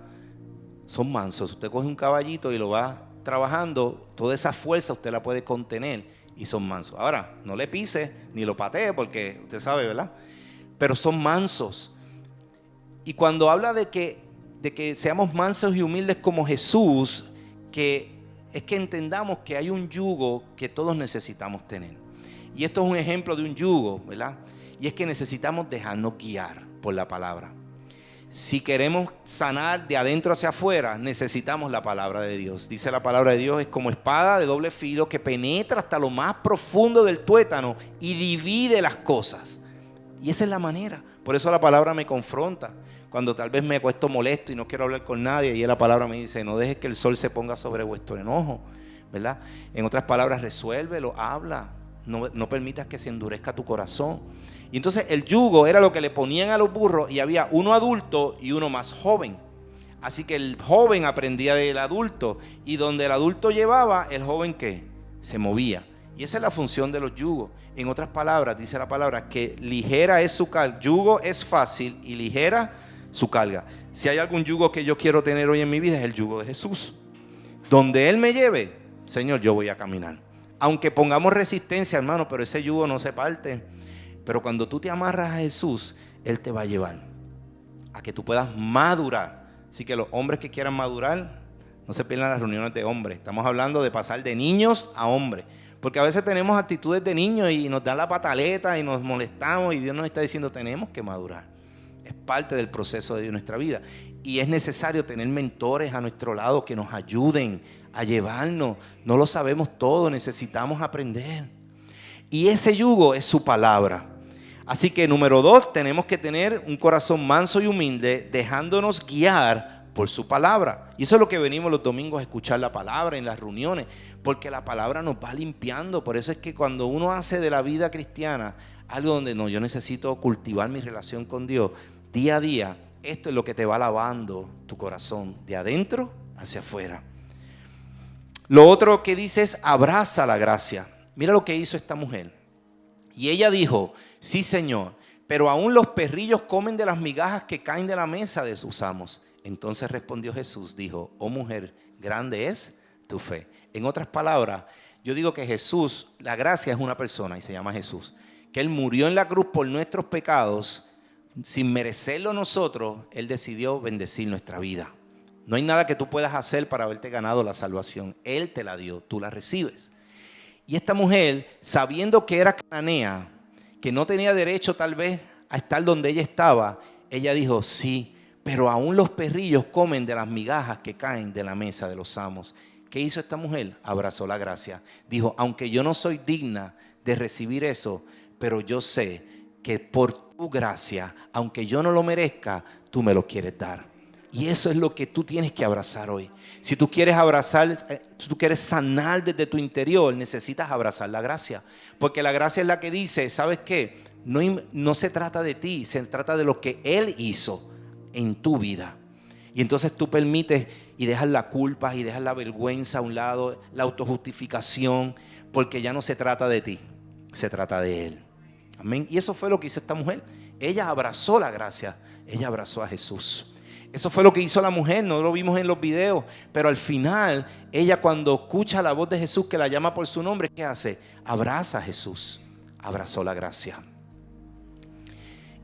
son mansos. Usted coge un caballito y lo va trabajando, toda esa fuerza usted la puede contener y son mansos. Ahora, no le pise ni lo patee porque usted sabe, ¿verdad? Pero son mansos. Y cuando habla de que seamos mansos y humildes como Jesús, que es que entendamos que hay un yugo que todos necesitamos tener. Y esto es un ejemplo de un yugo, ¿verdad? Y es que necesitamos dejarnos guiar por la palabra. Si queremos sanar de adentro hacia afuera, necesitamos la palabra de Dios. Dice la palabra de Dios: es como espada de doble filo que penetra hasta lo más profundo del tuétano y divide las cosas. Y esa es la manera. Por eso la palabra me confronta. Cuando tal vez me acuesto molesto y no quiero hablar con nadie, y la palabra me dice: no dejes que el sol se ponga sobre vuestro enojo, ¿verdad? En otras palabras, resuélvelo, habla. No permitas que se endurezca tu corazón. Y entonces el yugo era lo que le ponían a los burros, y había uno adulto y uno más joven. Así que el joven aprendía del adulto, y donde el adulto llevaba, el joven ¿qué? Se movía. Y esa es la función de los yugos. En otras palabras, dice la palabra que ligera es su carga. Yugo es fácil y ligera su carga. Si hay algún yugo que yo quiero tener hoy en mi vida, es el yugo de Jesús. Donde Él me lleve, Señor, yo voy a caminar. Aunque pongamos resistencia, hermano, pero ese yugo no se parte. Pero cuando tú te amarras a Jesús, Él te va a llevar a que tú puedas madurar. Así que los hombres que quieran madurar, no se pierdan las reuniones de hombres. Estamos hablando de pasar de niños a hombres. Porque a veces tenemos actitudes de niños y nos dan la pataleta y nos molestamos y Dios nos está diciendo tenemos que madurar. Es parte del proceso de nuestra vida. Y es necesario tener mentores a nuestro lado que nos ayuden a llevarnos. No lo sabemos todo, necesitamos aprender. Y ese yugo es su palabra. Así que número 2, tenemos que tener un corazón manso y humilde, dejándonos guiar por su palabra. Y eso es lo que venimos los domingos a escuchar la palabra en las reuniones, porque la palabra nos va limpiando. Por eso es que cuando uno hace de la vida cristiana algo donde no, yo necesito cultivar mi relación con Dios día a día, esto es lo que te va lavando tu corazón de adentro hacia afuera. Lo otro que dice es abraza la gracia. Mira lo que hizo esta mujer. Y ella dijo, sí, Señor, pero aún los perrillos comen de las migajas que caen de la mesa de sus amos. Entonces respondió Jesús, dijo, oh mujer, grande es tu fe. En otras palabras, yo digo que Jesús, la gracia es una persona y se llama Jesús, que Él murió en la cruz por nuestros pecados, sin merecerlo nosotros, Él decidió bendecir nuestra vida. No hay nada que tú puedas hacer para haberte ganado la salvación. Él te la dio, tú la recibes. Y esta mujer, sabiendo que era cananea, que no tenía derecho tal vez a estar donde ella estaba, ella dijo, sí, pero aún los perrillos comen de las migajas que caen de la mesa de los amos. ¿Qué hizo esta mujer? Abrazó la gracia. Dijo, aunque yo no soy digna de recibir eso, pero yo sé que por tu gracia, aunque yo no lo merezca, tú me lo quieres dar. Y eso es lo que tú tienes que abrazar hoy. Si tú quieres abrazar, si tú quieres sanar desde tu interior, necesitas abrazar la gracia. Porque la gracia es la que dice, ¿sabes qué? No se trata de ti, se trata de lo que Él hizo en tu vida. Y entonces tú permites y dejas la culpa y dejas la vergüenza a un lado, la autojustificación, porque ya no se trata de ti, se trata de Él. Amén. Y eso fue lo que hizo esta mujer. Ella abrazó la gracia, ella abrazó a Jesús. Eso fue lo que hizo la mujer, no lo vimos en los videos, pero al final, ella cuando escucha la voz de Jesús que la llama por su nombre, ¿qué hace? Abraza a Jesús, abrazó la gracia.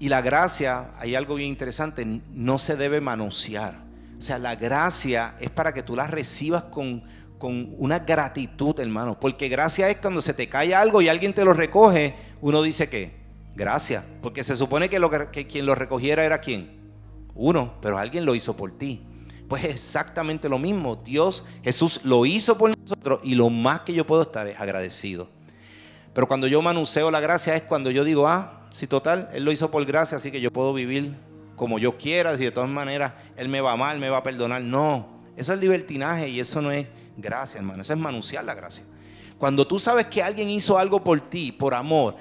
Y la gracia, hay algo bien interesante, no se debe manosear. O sea, la gracia es para que tú la recibas con una gratitud, hermano. Porque gracia es cuando se te cae algo y alguien te lo recoge, uno dice ¿qué? Gracias. Porque se supone que quien lo recogiera era ¿quién? Uno, pero alguien lo hizo por ti. Pues es exactamente lo mismo. Jesús lo hizo por nosotros y lo más que yo puedo estar es agradecido. Pero cuando yo manoseo la gracia es cuando yo digo, sí, total, Él lo hizo por gracia, así que yo puedo vivir como yo quiera. Y de todas maneras, Él me va a amar, me va a perdonar. No, eso es libertinaje y eso no es gracia, hermano. Eso es manosear la gracia. Cuando tú sabes que alguien hizo algo por ti, por amor,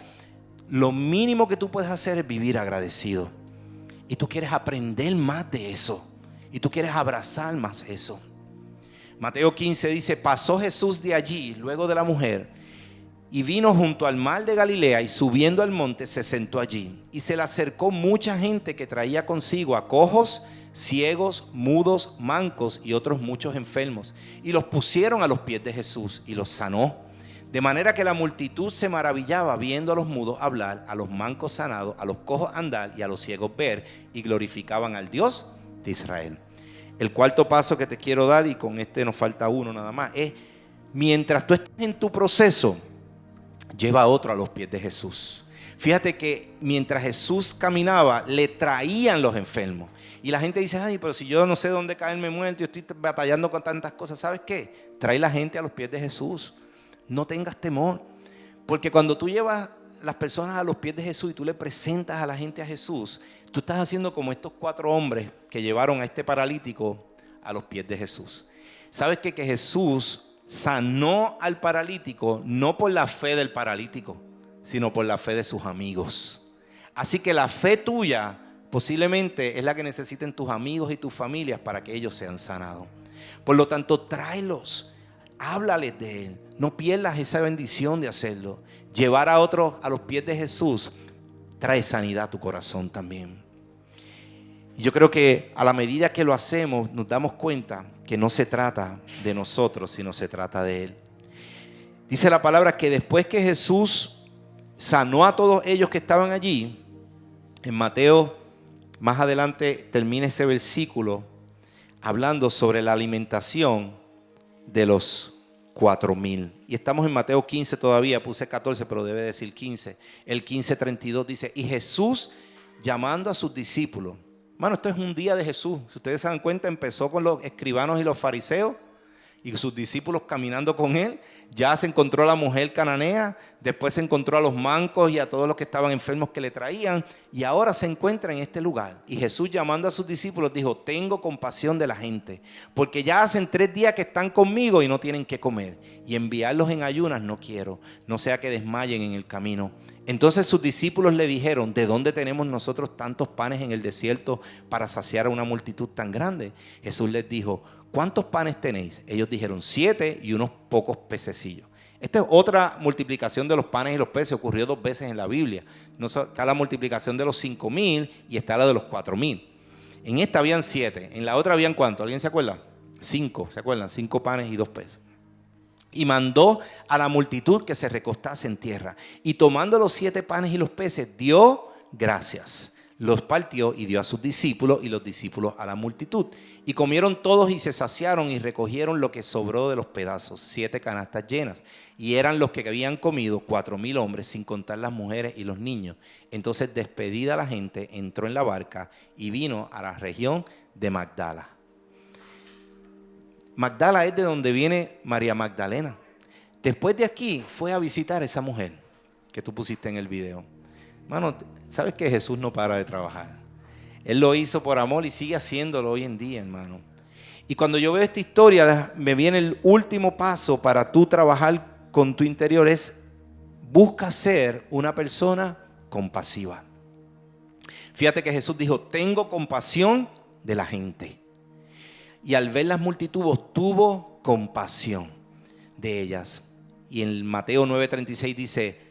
lo mínimo que tú puedes hacer es vivir agradecido. Y tú quieres aprender más de eso. Y tú quieres abrazar más eso. Mateo 15 dice, pasó Jesús de allí, luego de la mujer, y vino junto al mar de Galilea, y subiendo al monte se sentó allí. Y se le acercó mucha gente que traía consigo a cojos, ciegos, mudos, mancos y otros muchos enfermos. Y los pusieron a los pies de Jesús y los sanó. De manera que la multitud se maravillaba viendo a los mudos hablar, a los mancos sanados, a los cojos andar y a los ciegos ver, y glorificaban al Dios de Israel. El cuarto paso que te quiero dar, y con este nos falta uno nada más, es mientras tú estás en tu proceso, lleva a otro a los pies de Jesús. Fíjate que mientras Jesús caminaba, le traían los enfermos. Y la gente dice, pero si yo no sé dónde caerme muerto, yo estoy batallando con tantas cosas. ¿Sabes qué? Trae la gente a los pies de Jesús. No tengas temor, porque cuando tú llevas las personas a los pies de Jesús y tú le presentas a la gente a Jesús, tú estás haciendo como estos 4 hombres que llevaron a este paralítico a los pies de Jesús. ¿Sabes qué? Que Jesús sanó al paralítico no por la fe del paralítico, sino por la fe de sus amigos. Así que la fe tuya posiblemente es la que necesiten tus amigos y tus familias para que ellos sean sanados. Por lo tanto, tráelos, háblales de Él. No pierdas esa bendición de hacerlo. Llevar a otros a los pies de Jesús trae sanidad a tu corazón también. Y yo creo que a la medida que lo hacemos, nos damos cuenta que no se trata de nosotros, sino se trata de Él. Dice la palabra que después que Jesús sanó a todos ellos que estaban allí, en Mateo, más adelante termina ese versículo hablando sobre la alimentación de los 4,000. Y estamos en Mateo 15 todavía, puse 14, pero debe decir 15. El 15:32 dice, y Jesús llamando a sus discípulos. Mano, esto es un día de Jesús. Si ustedes se dan cuenta, empezó con los escribanos y los fariseos y sus discípulos caminando con él. Ya se encontró a la mujer cananea, después se encontró a los mancos y a todos los que estaban enfermos que le traían, y ahora se encuentra en este lugar. Y Jesús, llamando a sus discípulos, dijo, tengo compasión de la gente, porque ya hacen 3 días que están conmigo y no tienen qué comer, y enviarlos en ayunas no quiero, no sea que desmayen en el camino. Entonces sus discípulos le dijeron, ¿de dónde tenemos nosotros tantos panes en el desierto para saciar a una multitud tan grande? Jesús les dijo, ¿cuántos panes tenéis? Ellos dijeron 7 y unos pocos pececillos. Esta es otra multiplicación de los panes y los peces. Ocurrió 2 veces en la Biblia. Está la multiplicación de los 5,000 y está la de los 4,000. En esta habían 7. En la otra habían ¿cuánto? ¿Alguien se acuerda? 5. ¿Se acuerdan? 5 panes y 2 peces. Y mandó a la multitud que se recostase en tierra. Y tomando los 7 panes y los peces, dio gracias. Los partió y dio a sus discípulos y los discípulos a la multitud. Y comieron todos y se saciaron y recogieron lo que sobró de los pedazos, 7 canastas llenas. Y eran los que habían comido 4,000 hombres, sin contar las mujeres y los niños. Entonces, despedida la gente, entró en la barca y vino a la región de Magdala. Magdala es de donde viene María Magdalena. Después de aquí fue a visitar a esa mujer que tú pusiste en el video. Mano, ¿sabes que Jesús no para de trabajar? Él lo hizo por amor y sigue haciéndolo hoy en día, hermano. Y cuando yo veo esta historia, me viene el último paso para tú trabajar con tu interior, es busca ser una persona compasiva. Fíjate que Jesús dijo, tengo compasión de la gente. Y al ver las multitudes, tuvo compasión de ellas. Y en Mateo 9:36 dice,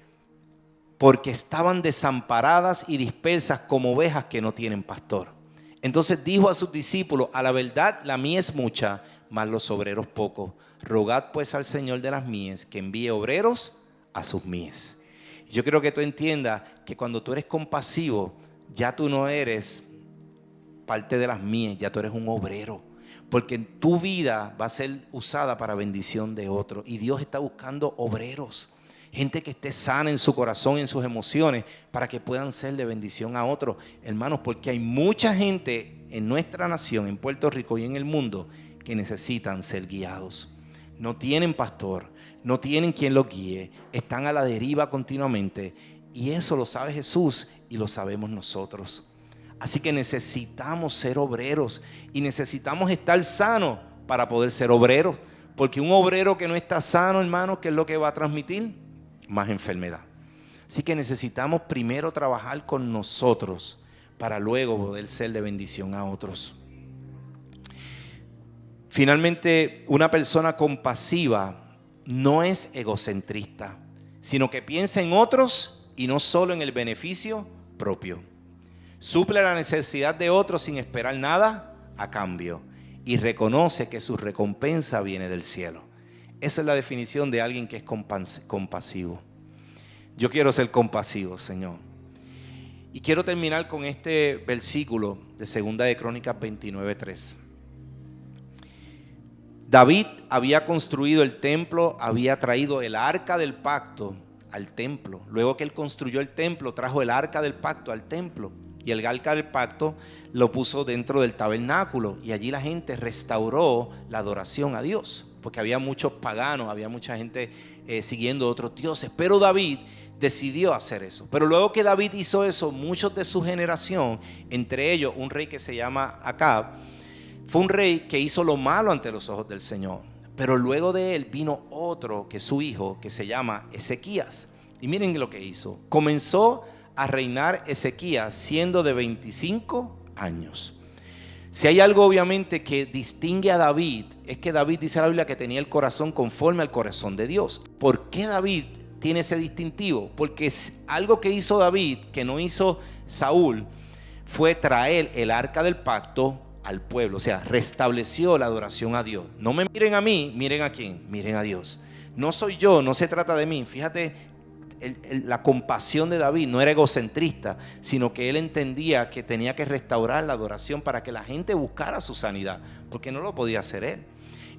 porque estaban desamparadas y dispersas como ovejas que no tienen pastor. Entonces dijo a sus discípulos, a la verdad la mies es mucha, mas los obreros pocos. Rogad pues al Señor de las mies que envíe obreros a sus mies. Yo quiero que tú entiendas que cuando tú eres compasivo, ya tú no eres parte de las mies, ya tú eres un obrero. Porque tu vida va a ser usada para bendición de otros. Y Dios está buscando obreros. Gente que esté sana en su corazón y en sus emociones para que puedan ser de bendición a otros. Hermanos, porque hay mucha gente en nuestra nación, en Puerto Rico y en el mundo, que necesitan ser guiados. No tienen pastor, no tienen quien los guíe, están a la deriva continuamente. Y eso lo sabe Jesús y lo sabemos nosotros. Así que necesitamos ser obreros y necesitamos estar sanos para poder ser obreros. Porque un obrero que no está sano, hermano, ¿qué es lo que va a transmitir? Más enfermedad. Así que necesitamos primero trabajar con nosotros para luego poder ser de bendición a otros. Finalmente, una persona compasiva no es egocentrista, sino que piensa en otros y no solo en el beneficio propio. Suple la necesidad de otros sin esperar nada a cambio y reconoce que su recompensa viene del cielo. Esa es la definición de alguien que es compasivo. Yo quiero ser compasivo, Señor. Y quiero terminar con este versículo de 2 de Crónicas 29:3. David había construido el templo, había traído el arca del pacto al templo. Luego que él construyó el templo, trajo el arca del pacto al templo. Y el arca del pacto lo puso dentro del tabernáculo. Y allí la gente restauró la adoración a Dios. Porque había muchos paganos, había mucha gente siguiendo otros dioses. Pero David decidió hacer eso. Pero luego que David hizo eso, muchos de su generación, entre ellos un rey que se llama Acab, fue un rey que hizo lo malo ante los ojos del Señor. Pero luego de él vino otro, que es su hijo, que se llama Ezequías. Y miren lo que hizo. Comenzó a reinar Ezequías siendo de 25 años. Si hay algo obviamente que distingue a David, es que David, dice la Biblia, que tenía el corazón conforme al corazón de Dios. ¿Por qué David tiene ese distintivo? Porque es algo que hizo David, que no hizo Saúl, fue traer el arca del pacto al pueblo. O sea, restableció la adoración a Dios. No me miren a mí, miren a quién, miren a Dios. No soy yo, no se trata de mí. Fíjate, la compasión de David no era egocentrista, sino que él entendía que tenía que restaurar la adoración para que la gente buscara su sanidad, porque no lo podía hacer él.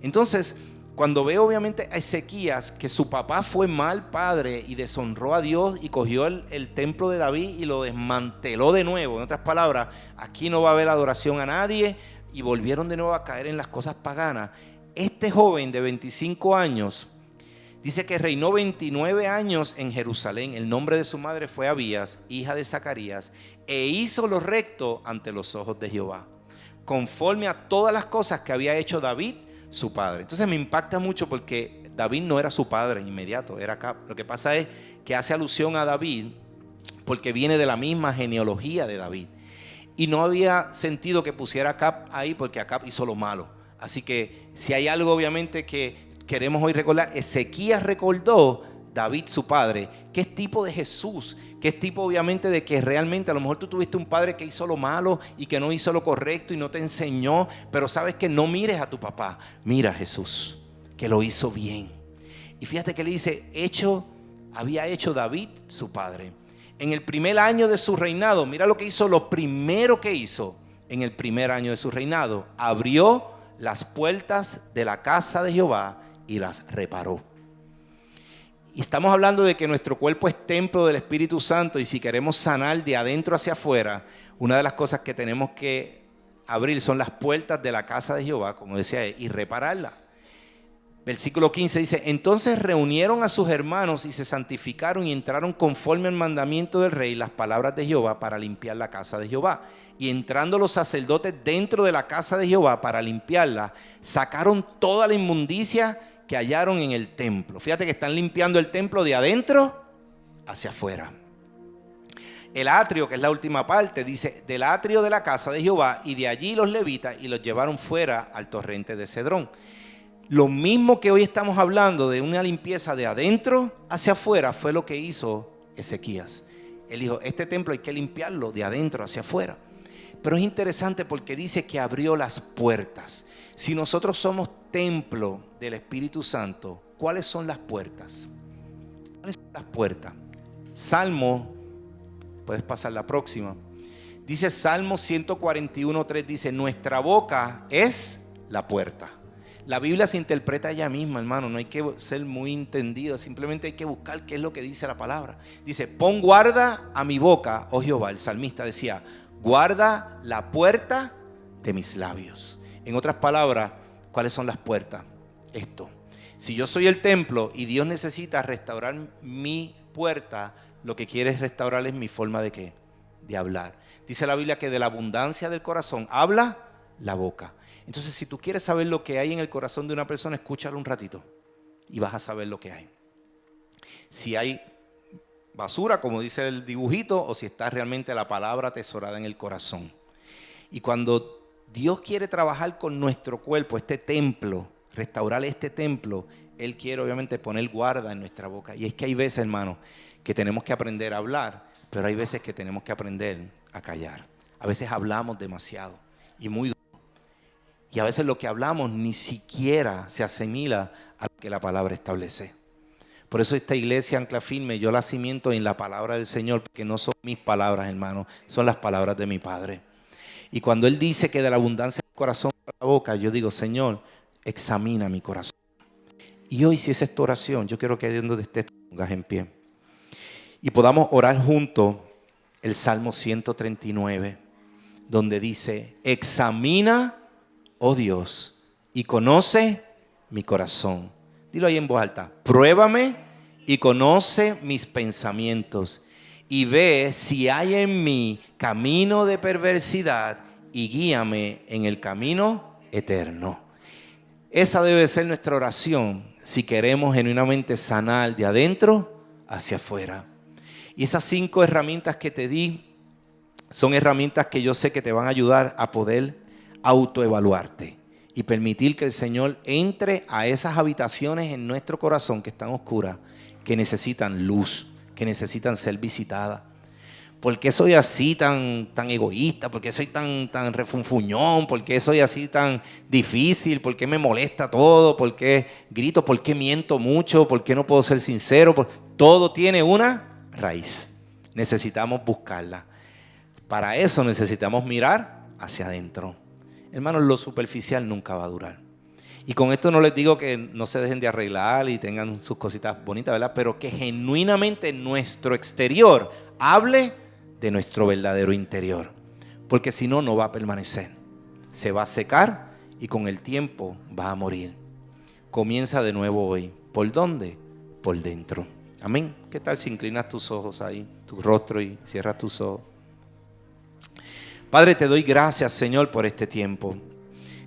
Entonces, cuando veo obviamente a Ezequías, que su papá fue mal padre y deshonró a Dios y cogió el templo de David y lo desmanteló de nuevo. En otras palabras, aquí no va a haber adoración a nadie, y volvieron de nuevo a caer en las cosas paganas. Este joven de 25 años dice que reinó 29 años en Jerusalén. El nombre de su madre fue Abías, hija de Zacarías, e hizo lo recto ante los ojos de Jehová, conforme a todas las cosas que había hecho David, su padre. Entonces me impacta mucho porque David no era su padre inmediato, era Acab. Lo que pasa es que hace alusión a David porque viene de la misma genealogía de David. Y no había sentido que pusiera a Acab ahí porque Acab hizo lo malo. Así que si hay algo obviamente que queremos hoy recordar, Ezequías recordó David su padre, que es tipo de Jesús, que es tipo obviamente de que realmente a lo mejor tú tuviste un padre que hizo lo malo y que no hizo lo correcto y no te enseñó, pero sabes que no mires a tu papá, mira a Jesús, que lo hizo bien. Y fíjate que le dice, había hecho David su padre. En el primer año de su reinado, mira lo que hizo, lo primero que hizo en el primer año de su reinado, abrió las puertas de la casa de Jehová y las reparó. Y estamos hablando de que nuestro cuerpo es templo del Espíritu Santo, y si queremos sanar de adentro hacia afuera, una de las cosas que tenemos que abrir son las puertas de la casa de Jehová, como decía él, y repararla. Versículo 15 dice, entonces reunieron a sus hermanos y se santificaron y entraron conforme al mandamiento del rey las palabras de Jehová para limpiar la casa de Jehová. Y entrando los sacerdotes dentro de la casa de Jehová para limpiarla, sacaron toda la inmundicia que hallaron en el templo. Fíjate que están limpiando el templo de adentro hacia afuera. El atrio, que es la última parte, dice, del atrio de la casa de Jehová, y de allí los levitas, y los llevaron fuera al torrente de Cedrón. Lo mismo que hoy estamos hablando de una limpieza de adentro hacia afuera fue lo que hizo Ezequías. Él dijo, este templo hay que limpiarlo de adentro hacia afuera. Pero es interesante porque dice que abrió las puertas. Si nosotros somos templo del Espíritu Santo, ¿cuáles son las puertas? ¿Cuáles son las puertas? Salmo, puedes pasar la próxima. Dice Salmo 141:3, dice, nuestra boca es la puerta. La Biblia se interpreta ella misma, hermano, no hay que ser muy entendido, simplemente hay que buscar qué es lo que dice la palabra. Dice, pon guarda a mi boca, oh Jehová. El salmista decía, guarda la puerta de mis labios. En otras palabras, ¿cuáles son las puertas? Esto. Si yo soy el templo y Dios necesita restaurar mi puerta, lo que quiere es restaurar es mi forma de ¿qué? De hablar. Dice la Biblia que de la abundancia del corazón habla la boca. Entonces, si tú quieres saber lo que hay en el corazón de una persona, escúchalo un ratito y vas a saber lo que hay. Si hay basura, como dice el dibujito, o si está realmente la palabra atesorada en el corazón. Y cuando Dios quiere trabajar con nuestro cuerpo, este templo, restaurar este templo, Él quiere obviamente poner guarda en nuestra boca. Y es que hay veces, hermano, que tenemos que aprender a hablar, pero hay veces que tenemos que aprender a callar. A veces hablamos demasiado y muy duro. Y a veces lo que hablamos ni siquiera se asimila a lo que la palabra establece. Por eso esta iglesia Ancla Firme, yo la cimiento en la palabra del Señor, porque no son mis palabras, hermano, son las palabras de mi Padre. Y cuando Él dice que de la abundancia del corazón para la boca, yo digo, Señor, examina mi corazón. Y hoy, si esa es tu oración, yo quiero que donde estés te pongas en pie y podamos orar juntos el Salmo 139, donde dice, examina, oh Dios, y conoce mi corazón. Dilo ahí en voz alta. Pruébame y conoce mis pensamientos y ve si hay en mí camino de perversidad y guíame en el camino eterno. Esa debe ser nuestra oración si queremos genuinamente sanar de adentro hacia afuera. Y esas 5 herramientas que te di son herramientas que yo sé que te van a ayudar a poder autoevaluarte y permitir que el Señor entre a esas habitaciones en nuestro corazón que están oscuras, que necesitan luz, que necesitan ser visitadas. ¿por qué soy así tan egoísta? ¿Por qué soy tan refunfuñón? ¿Por qué soy así tan difícil? ¿Por qué me molesta todo? ¿Por qué grito? ¿Por qué miento mucho? ¿Por qué no puedo ser sincero? Todo tiene una raíz. Necesitamos buscarla. Para eso necesitamos mirar hacia adentro. Hermanos, lo superficial nunca va a durar. Y con esto no les digo que no se dejen de arreglar y tengan sus cositas bonitas, ¿verdad? Pero que genuinamente nuestro exterior hable de nuestro verdadero interior. Porque si no, no va a permanecer. Se va a secar y con el tiempo va a morir. Comienza de nuevo hoy. ¿Por dónde? Por dentro. Amén. ¿Qué tal si inclinas tus ojos ahí, tu rostro y cierras tus ojos? Padre, te doy gracias, Señor, por este tiempo.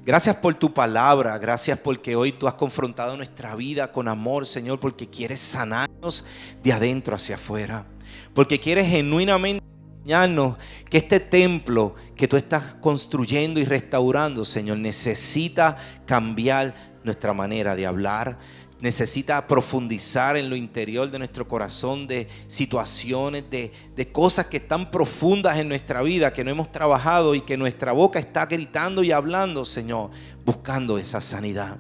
Gracias por tu palabra, gracias porque hoy tú has confrontado nuestra vida con amor, Señor, porque quieres sanarnos de adentro hacia afuera, porque quieres genuinamente enseñarnos que este templo que tú estás construyendo y restaurando, Señor, necesita cambiar nuestra manera de hablar, necesita profundizar en lo interior de nuestro corazón, de situaciones, de cosas que están profundas en nuestra vida, que no hemos trabajado y que nuestra boca está gritando y hablando, Señor, buscando esa sanidad.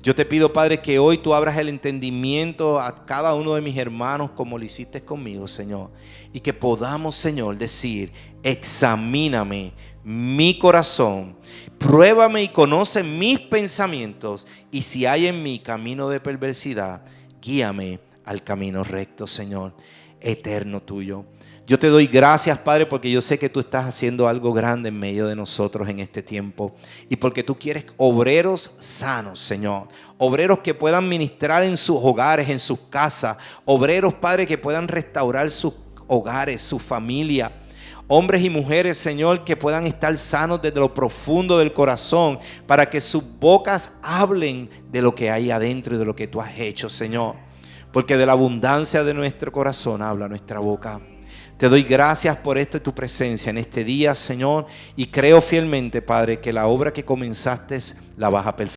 Yo te pido, Padre, que hoy tú abras el entendimiento a cada uno de mis hermanos como lo hiciste conmigo, Señor, y que podamos, Señor, decir: examíname mi corazón, pruébame y conoce mis pensamientos, y si hay en mí camino de perversidad, guíame al camino recto, Señor, eterno tuyo. Yo te doy gracias, Padre, porque yo sé que tú estás haciendo algo grande en medio de nosotros en este tiempo, y porque tú quieres obreros sanos, Señor, obreros que puedan ministrar en sus hogares, en sus casas, obreros, Padre, que puedan restaurar sus hogares, su familia. Hombres y mujeres, Señor, que puedan estar sanos desde lo profundo del corazón, para que sus bocas hablen de lo que hay adentro y de lo que tú has hecho, Señor. Porque de la abundancia de nuestro corazón habla nuestra boca. Te doy gracias por esto y tu presencia en este día, Señor. Y creo fielmente, Padre, que la obra que comenzaste la vas a perfeccionar.